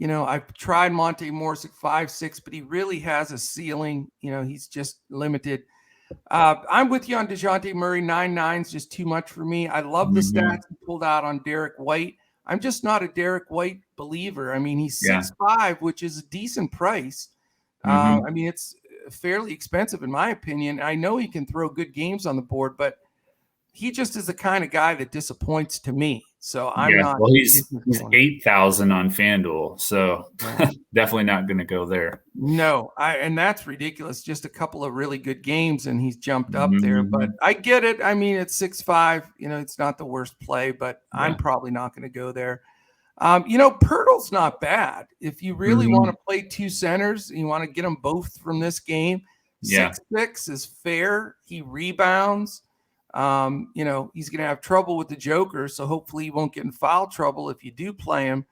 I've tried Monte Morris at 5.6, but he really has a ceiling. He's just limited. I'm with you on DeJounte Murray. 9.9 is just too much for me. I love the stats he pulled out on Derek White. I'm just not a Derek White believer. I mean, he's 6'5", which is a decent price. I mean, it's fairly expensive in my opinion. I know he can throw good games on the board, but he just is the kind of guy that disappoints to me. So I'm not. Well, he's 8,000 on FanDuel, so definitely not going to go there. No, and that's ridiculous. Just a couple of really good games, and he's jumped up there. But I get it. I mean, it's 6'5". It's not the worst play, but I'm probably not going to go there. Pirtle's not bad. If you really want to play two centers, and you want to get them both from this game. 6'6" is fair. He rebounds. He's going to have trouble with the Joker, so hopefully he won't get in foul trouble if you do play him.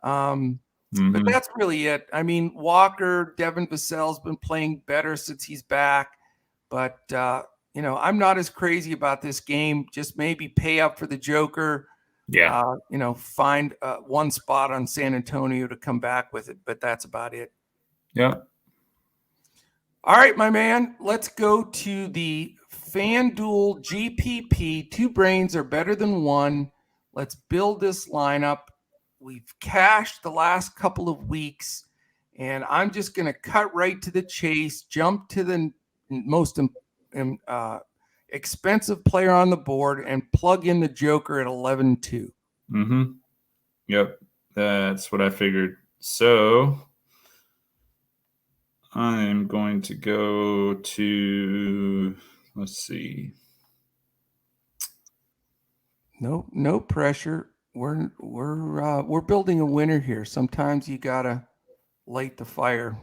But that's really it. I mean, Walker, Devin Vassell's been playing better since he's back, but I'm not as crazy about this game. Just maybe pay up for the Joker. Yeah. Find one spot on San Antonio to come back with it, but that's about it. Yeah. All right, my man, let's go to the Fanduel GPP. Two brains are better than one. Let's build this lineup. We've cashed the last couple of weeks, and I'm just going to cut right to the chase, jump to the most expensive player on the board, and plug in the Joker at 11.2. Yep, that's what I figured. So I'm going to go to, let's see. No pressure. We're building a winner here. Sometimes you gotta light the fire.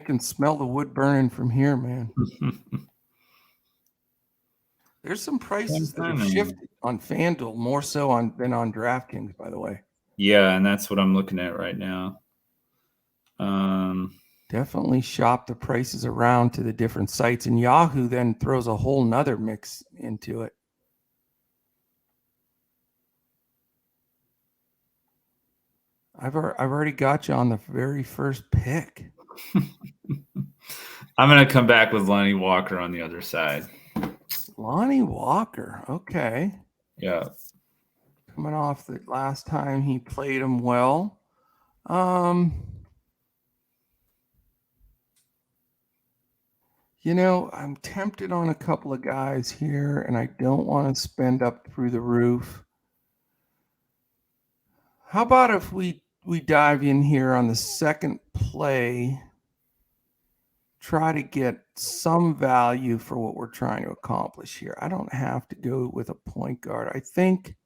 can smell the wood burning from here, man. There's some prices that have shifted on Fanduel more so than on DraftKings, by the way. Yeah, and that's what I'm looking at right now. Definitely shop the prices around to the different sites, and Yahoo then throws a whole nother mix into it. I've already got you on the very first pick. I'm going to come back with Lonnie Walker on the other side. Lonnie Walker, okay. Yeah. Coming off the last time he played him well. You know, I'm tempted on a couple of guys here, and I don't want to spend up through the roof. How about if we dive in here on the second play, try to get some value for what we're trying to accomplish here. I don't have to go with a point guard. I think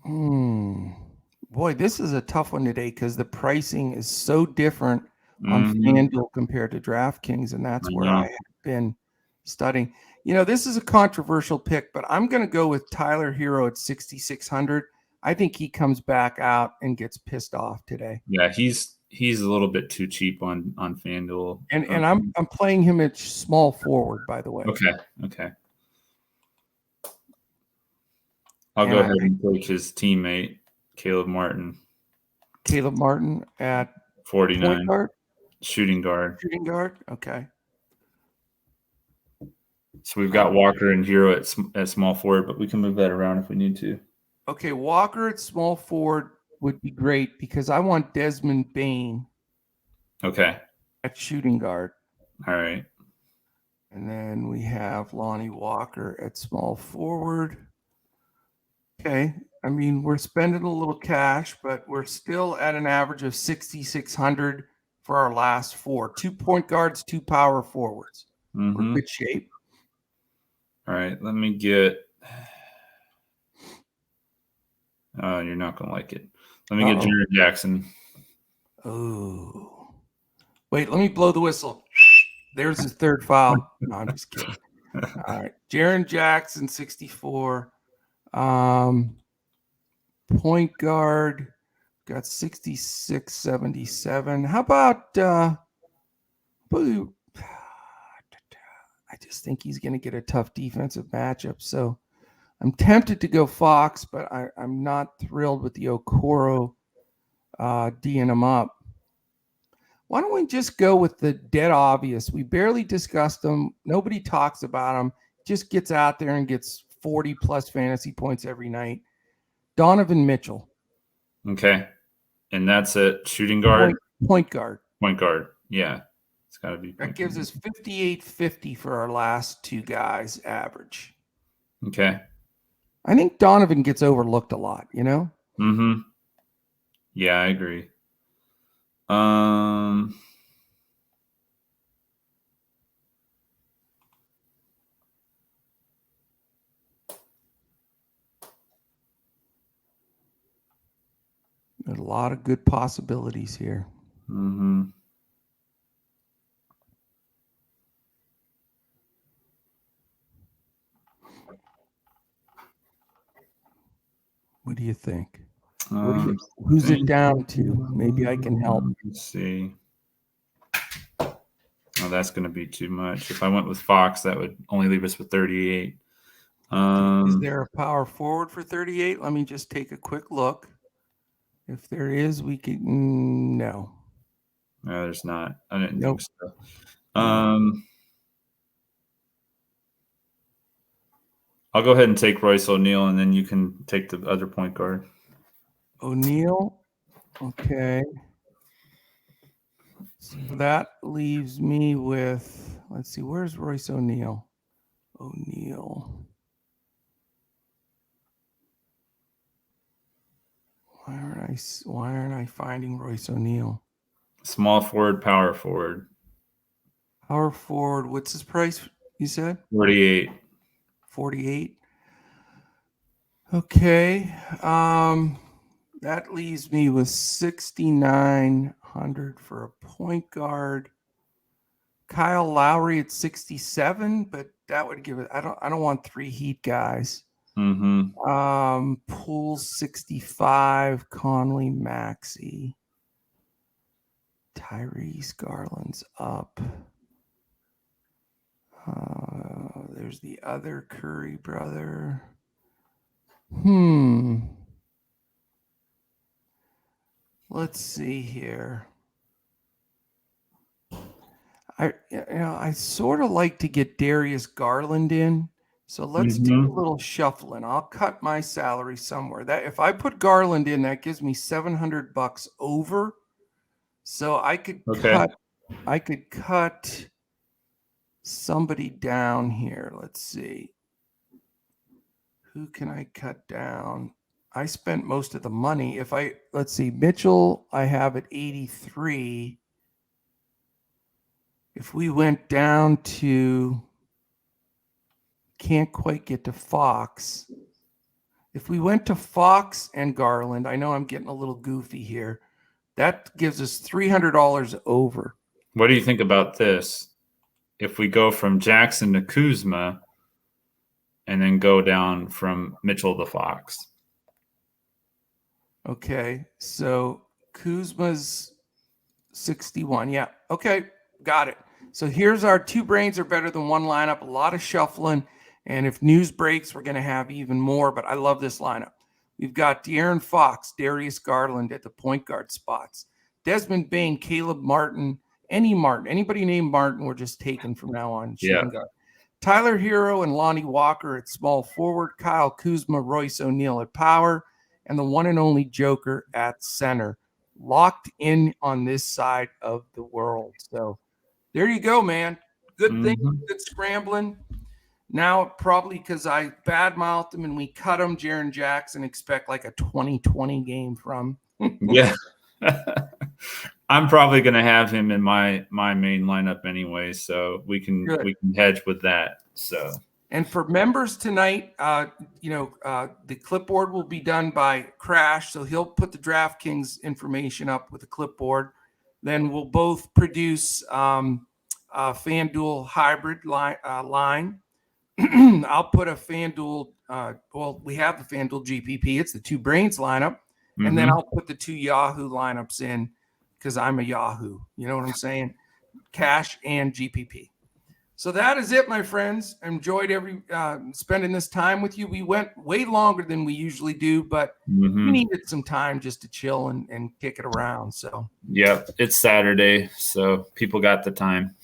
boy, this is a tough one today because the pricing is so different on FanDuel compared to DraftKings, and that's where I have been studying. You know, this is a controversial pick, but I'm going to go with Tyler Hero at 6,600. I think he comes back out and gets pissed off today. Yeah, he's a little bit too cheap on FanDuel. And I'm playing him at small forward, by the way. Okay. I'll go ahead and coach his teammate, Caleb Martin. Caleb Martin at 49. Point guard? Shooting guard. Shooting guard? Okay. So we've got Walker and Hero at small forward, but we can move that around if we need to. Okay, Walker at small forward would be great because I want Desmond Bane. Okay. At shooting guard. All right. And then we have Lonnie Walker at small forward. Okay. I mean, we're spending a little cash, but we're still at an average of 6,600 for our last four. 2 point guards, 2 power forwards. We're in good shape. All right. Let me get you're not going to like it. Let me get Jaren Jackson. Oh. Wait, let me blow the whistle. There's his third foul. No, I'm just kidding. All right. Jaren Jackson, 64. Point guard, got 66, 77. How about I just think he's going to get a tough defensive matchup. So I'm tempted to go Fox, but I'm not thrilled with the Okoro D'ing him up. Why don't we just go with the dead obvious? We barely discussed him. Nobody talks about him. Just gets out there and gets 40 plus fantasy points every night. Donovan Mitchell. Okay. And that's a shooting guard? Point guard. Point guard. Yeah. It's got to be. That gives us 58.50 for our last two guys average. Okay. I think Donovan gets overlooked a lot, you know? Yeah, I agree. There's a lot of good possibilities here. What do you think? Who's it down to? Maybe I can help. Let's see. Oh, that's going to be too much. If I went with Fox, that would only leave us with 38. Is there a power forward for 38? Let me just take a quick look. If there is, we can. No, there's not. I didn't think so. I'll go ahead and take Royce O'Neal, and then you can take the other point guard. O'Neal. Okay. So that leaves me with, let's see, where's Royce O'Neal? Why aren't I finding Royce O'Neal? Small forward, power forward. Power forward. What's his price? You said 48. 48. Okay. That leaves me with 6,900 for a point guard. Kyle Lowry at 67, but that would give it. I don't want 3 Heat guys. Poole 65, Conley, Maxey, Tyrese Garland's up. There's the other Curry brother. Let's see here. I sort of like to get Darius Garland in. So let's do a little shuffling. I'll cut my salary somewhere. That if I put Garland in, that gives me $700 over. So I could cut somebody down here. Let's see. Who can I cut down? I spent most of the money. Let's see, Mitchell, I have at 83. If we went down to, can't quite get to Fox. If we went to Fox and Garland, I know I'm getting a little goofy here. That gives us $300 over. What do you think about this? If we go from Jackson to Kuzma and then go down from Mitchell to Fox. Okay, so Kuzma's 61. Yeah, okay, got it. So here's our 2 brains are better than 1 lineup, a lot of shuffling. And if news breaks, we're going to have even more, but I love this lineup. We've got Darren Fox, Darius Garland at the point guard spots. Desmond Bane, Caleb Martin, anybody named Martin, we're just taking from now on. Yeah. Guard. Tyler Hero and Lonnie Walker at small forward. Kyle Kuzma, Royce O'Neal at power. And the one and only Joker at center. Locked in on this side of the world. So there you go, man. Good thing, good scrambling. Now, probably because I badmouthed him and we cut him, Jaren Jackson, expect like a 2020 game from. Yeah. I'm probably going to have him in my main lineup anyway, so we can hedge with that. So, and for members tonight, the clipboard will be done by Crash, so he'll put the Draftkings information up with the clipboard. Then we'll both produce FanDuel hybrid line. I'll put a FanDuel. We have the FanDuel GPP. It's the 2 brains lineup, and then I'll put the 2 Yahoo lineups in because I'm a Yahoo. You know what I'm saying? Cash and GPP. So that is it, my friends. I enjoyed spending this time with you. We went way longer than we usually do, but we needed some time just to chill and kick it around. So yeah, it's Saturday, so people got the time.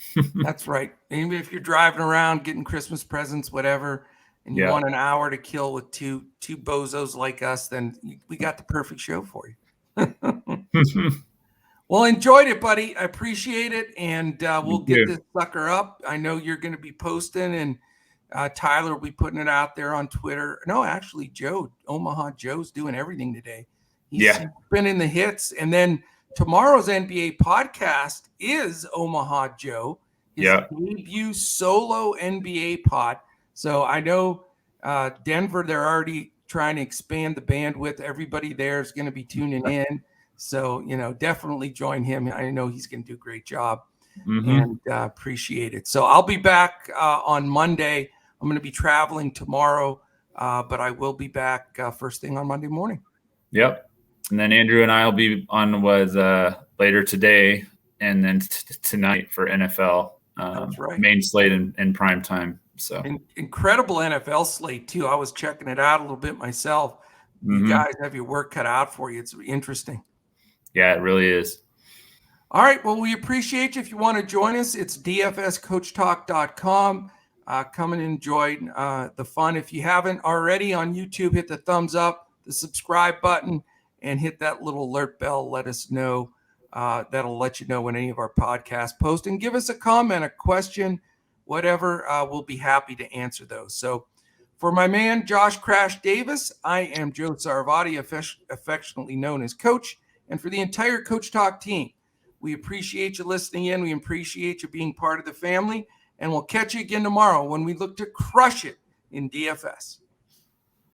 That's right. Even if you're driving around getting Christmas presents, whatever, and you want an hour to kill with two bozos like us, then we got the perfect show for you. Well, enjoyed it, buddy. I appreciate it, and we'll get this sucker up. I know you're going to be posting, and Tyler will be putting it out there on Twitter. No, actually, Omaha Joe's doing everything today. He's been in the hits, and then tomorrow's NBA podcast is Omaha Joe, his debut solo NBA pod. So I know Denver, they're already trying to expand the bandwidth. Everybody there is going to be tuning in. So, definitely join him. I know he's going to do a great job and appreciate it. So I'll be back on Monday. I'm going to be traveling tomorrow, but I will be back first thing on Monday morning. Yep. And then Andrew and I will be on later today and then tonight for NFL main slate in prime time. So incredible NFL slate too. I was checking it out a little bit myself. You guys have your work cut out for you. It's interesting. Yeah, it really is. All right. Well, we appreciate you. If you want to join us, it's dfscoachtalk.com. Come and enjoy the fun. If you haven't already on YouTube, hit the thumbs up, the subscribe button, and hit that little alert bell. Let us know. That'll let you know when any of our podcasts post. And give us a comment, a question, whatever. We'll be happy to answer those. So for my man, Josh Crash Davis, I am Joe Sarvati, affectionately known as Coach. And for the entire Coach Talk team, we appreciate you listening in. We appreciate you being part of the family. And we'll catch you again tomorrow when we look to crush it in DFS.